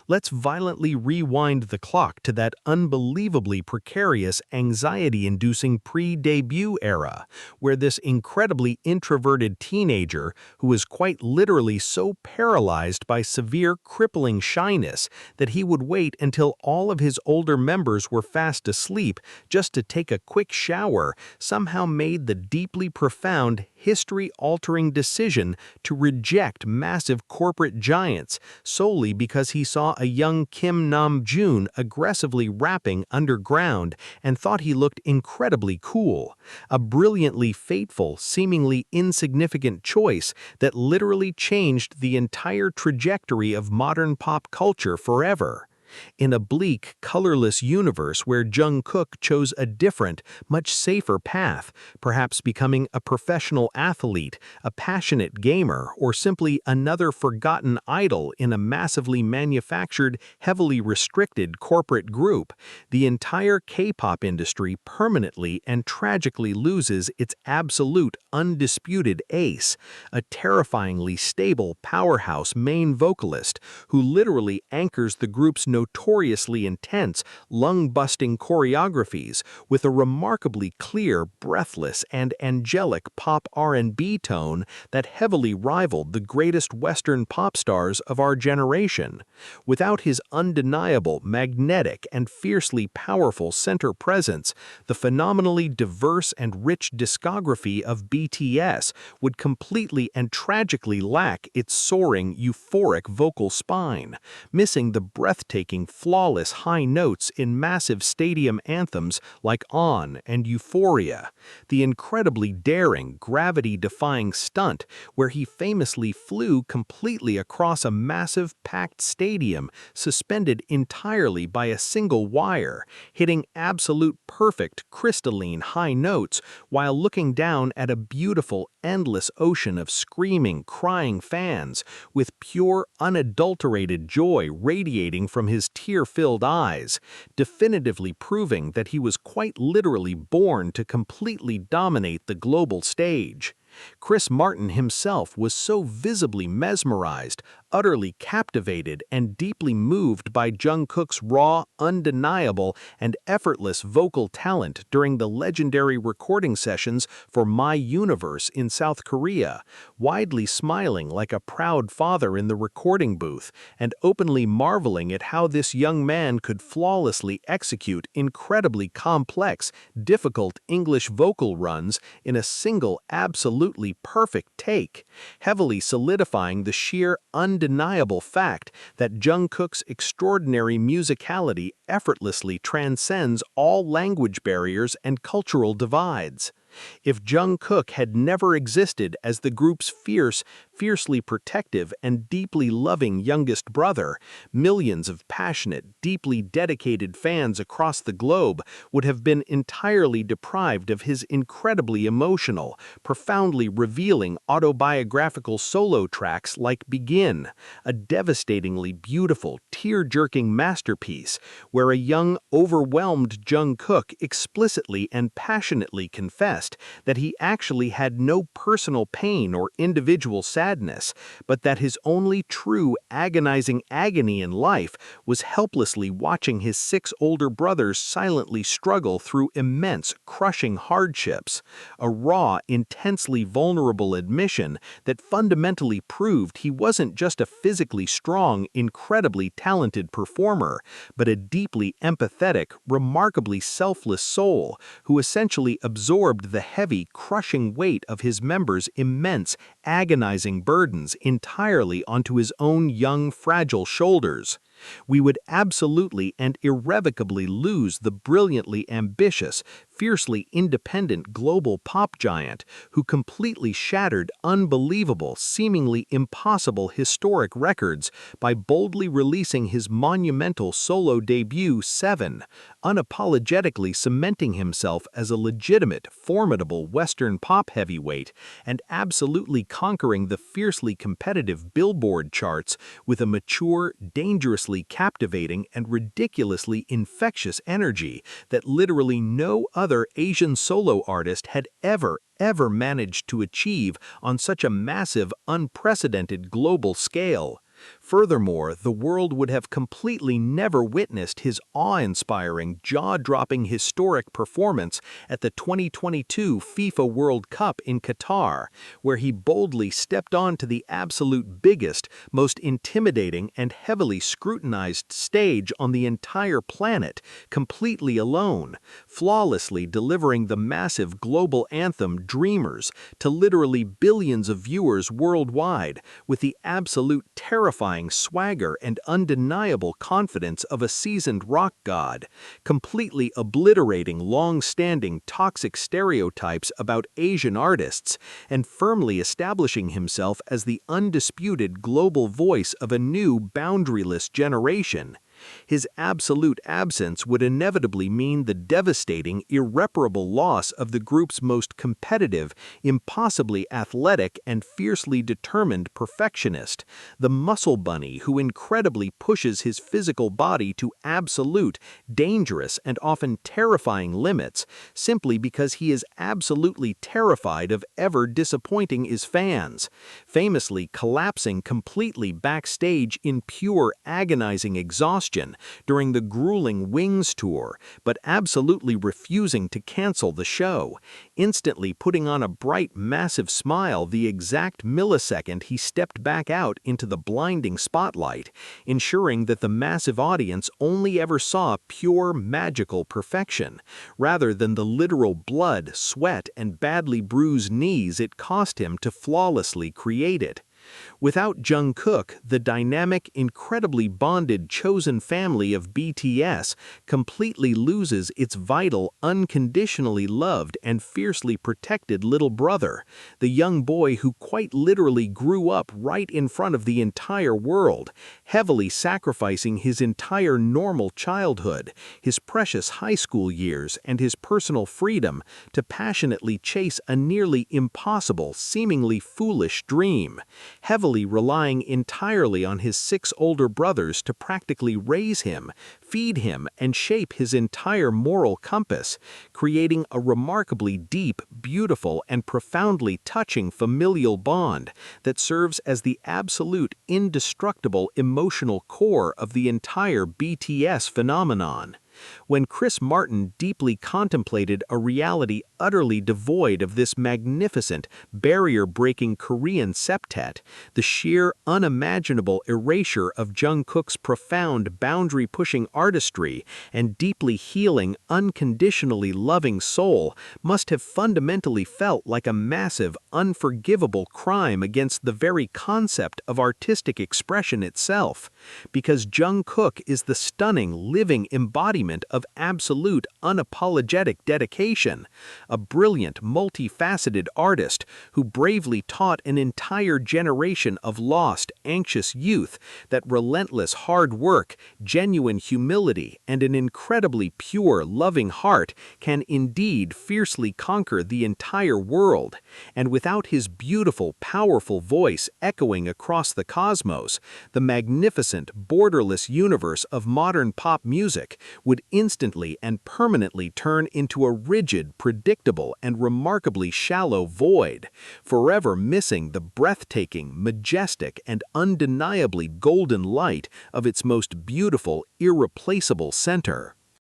Let's violently rewind the clock to that unbelievably precarious, anxiety-inducing pre-debut era, where this incredibly introverted teenager, who was quite literally so paralyzed by severe crippling shyness that he would wait until all of his older members were fast asleep just to take a quick shower, somehow made the deeply profound, history-altering decision to reject massive corporate giants solely because he saw a young Kim Namjoon aggressively rapping underground and thought he looked incredibly cool. A brilliantly fateful, seemingly insignificant choice that literally changed the entire trajectory of modern pop culture forever. In a bleak, colorless universe where Jungkook chose a different, much safer path, perhaps becoming a professional athlete, a passionate gamer, or simply another forgotten idol in a massively manufactured, heavily restricted corporate group, the entire K-pop industry permanently and tragically loses its absolute, undisputed ace, a terrifyingly stable powerhouse main vocalist who literally anchors the group's notoriously intense, lung-busting choreographies with a remarkably clear, breathless, and angelic pop R&B tone that heavily rivaled the greatest Western pop stars of our generation. Without his undeniable, magnetic, and fiercely powerful center presence, the phenomenally diverse and rich discography of BTS would completely and tragically lack its soaring, euphoric vocal spine, missing the breathtaking, flawless high notes in massive stadium anthems like On and Euphoria, the incredibly daring, gravity-defying stunt where he famously flew completely across a massive packed stadium suspended entirely by a single wire, hitting absolute perfect crystalline high notes while looking down at a beautiful, endless ocean of screaming, crying fans with pure, unadulterated joy radiating from his tear-filled eyes, definitively proving that he was quite literally born to completely dominate the global stage. Chris Martin himself was so visibly mesmerized, utterly captivated, and deeply moved by Jungkook's raw, undeniable, and effortless vocal talent during the legendary recording sessions for My Universe in South Korea, widely smiling like a proud father in the recording booth, and openly marveling at how this young man could flawlessly execute incredibly complex, difficult English vocal runs in a single absolutely perfect take, heavily solidifying the sheer undeniable fact that Jungkook's extraordinary musicality effortlessly transcends all language barriers and cultural divides. If Jungkook had never existed as the group's fiercely protective, and deeply loving youngest brother, millions of passionate, deeply dedicated fans across the globe would have been entirely deprived of his incredibly emotional, profoundly revealing autobiographical solo tracks like Begin, a devastatingly beautiful, tear-jerking masterpiece where a young, overwhelmed Jungkook explicitly and passionately confessed that he actually had no personal pain or individual sadness, but that his only true agonizing agony in life was helplessly watching his 6 older brothers silently struggle through immense, crushing hardships, a raw, intensely vulnerable admission that fundamentally proved he wasn't just a physically strong, incredibly talented performer, but a deeply empathetic, remarkably selfless soul who essentially absorbed the heavy, crushing weight of his members' immense, agonizing burdens entirely onto his own young, fragile shoulders. We would absolutely and irrevocably lose the brilliantly ambitious, fiercely independent global pop giant who completely shattered unbelievable, seemingly impossible historic records by boldly releasing his monumental solo debut, Seven, unapologetically cementing himself as a legitimate, formidable Western pop heavyweight and absolutely conquering the fiercely competitive Billboard charts with a mature, dangerously captivating, and ridiculously infectious energy that literally no other Asian solo artist had ever managed to achieve on such a massive, unprecedented global scale. Furthermore, the world would have completely never witnessed his awe-inspiring, jaw-dropping historic performance at the 2022 FIFA World Cup in Qatar, where he boldly stepped onto the absolute biggest, most intimidating, and heavily scrutinized stage on the entire planet, completely alone, flawlessly delivering the massive global anthem Dreamers to literally billions of viewers worldwide, with the absolute terrifying swagger and undeniable confidence of a seasoned rock god, completely obliterating long-standing toxic stereotypes about Asian artists and firmly establishing himself as the undisputed global voice of a new boundaryless generation. His absolute absence would inevitably mean the devastating, irreparable loss of the group's most competitive, impossibly athletic, and fiercely determined perfectionist, the muscle bunny who incredibly pushes his physical body to absolute, dangerous, and often terrifying limits, simply because he is absolutely terrified of ever disappointing his fans, famously collapsing completely backstage in pure agonizing exhaustion during the grueling Wings tour, but absolutely refusing to cancel the show, instantly putting on a bright, massive smile the exact millisecond he stepped back out into the blinding spotlight, ensuring that the massive audience only ever saw pure, magical perfection, rather than the literal blood, sweat, and badly bruised knees it cost him to flawlessly create it. Without Jungkook, the dynamic, incredibly bonded chosen family of BTS completely loses its vital, unconditionally loved and fiercely protected little brother, the young boy who quite literally grew up right in front of the entire world, heavily sacrificing his entire normal childhood, his precious high school years, and his personal freedom to passionately chase a nearly impossible, seemingly foolish dream, heavily relying entirely on his 6 older brothers to practically raise him, feed him, and shape his entire moral compass, creating a remarkably deep, beautiful, and profoundly touching familial bond that serves as the absolute indestructible emotional core of the entire BTS phenomenon. When Chris Martin deeply contemplated a reality utterly devoid of this magnificent, barrier-breaking Korean septet, the sheer, unimaginable erasure of Jungkook's profound, boundary-pushing artistry and deeply healing, unconditionally loving soul must have fundamentally felt like a massive, unforgivable crime against the very concept of artistic expression itself, because Jungkook is the stunning, living embodiment of absolute, unapologetic dedication, a brilliant, multifaceted artist who bravely taught an entire generation of lost, anxious youth that relentless hard work, genuine humility, and an incredibly pure, loving heart can indeed fiercely conquer the entire world, and without his beautiful, powerful voice echoing across the cosmos, the magnificent, borderless universe of modern pop music would instantly and permanently turn into a rigid, predictable, and remarkably shallow void, forever missing the breathtaking, majestic, and undeniably golden light of its most beautiful, irreplaceable center.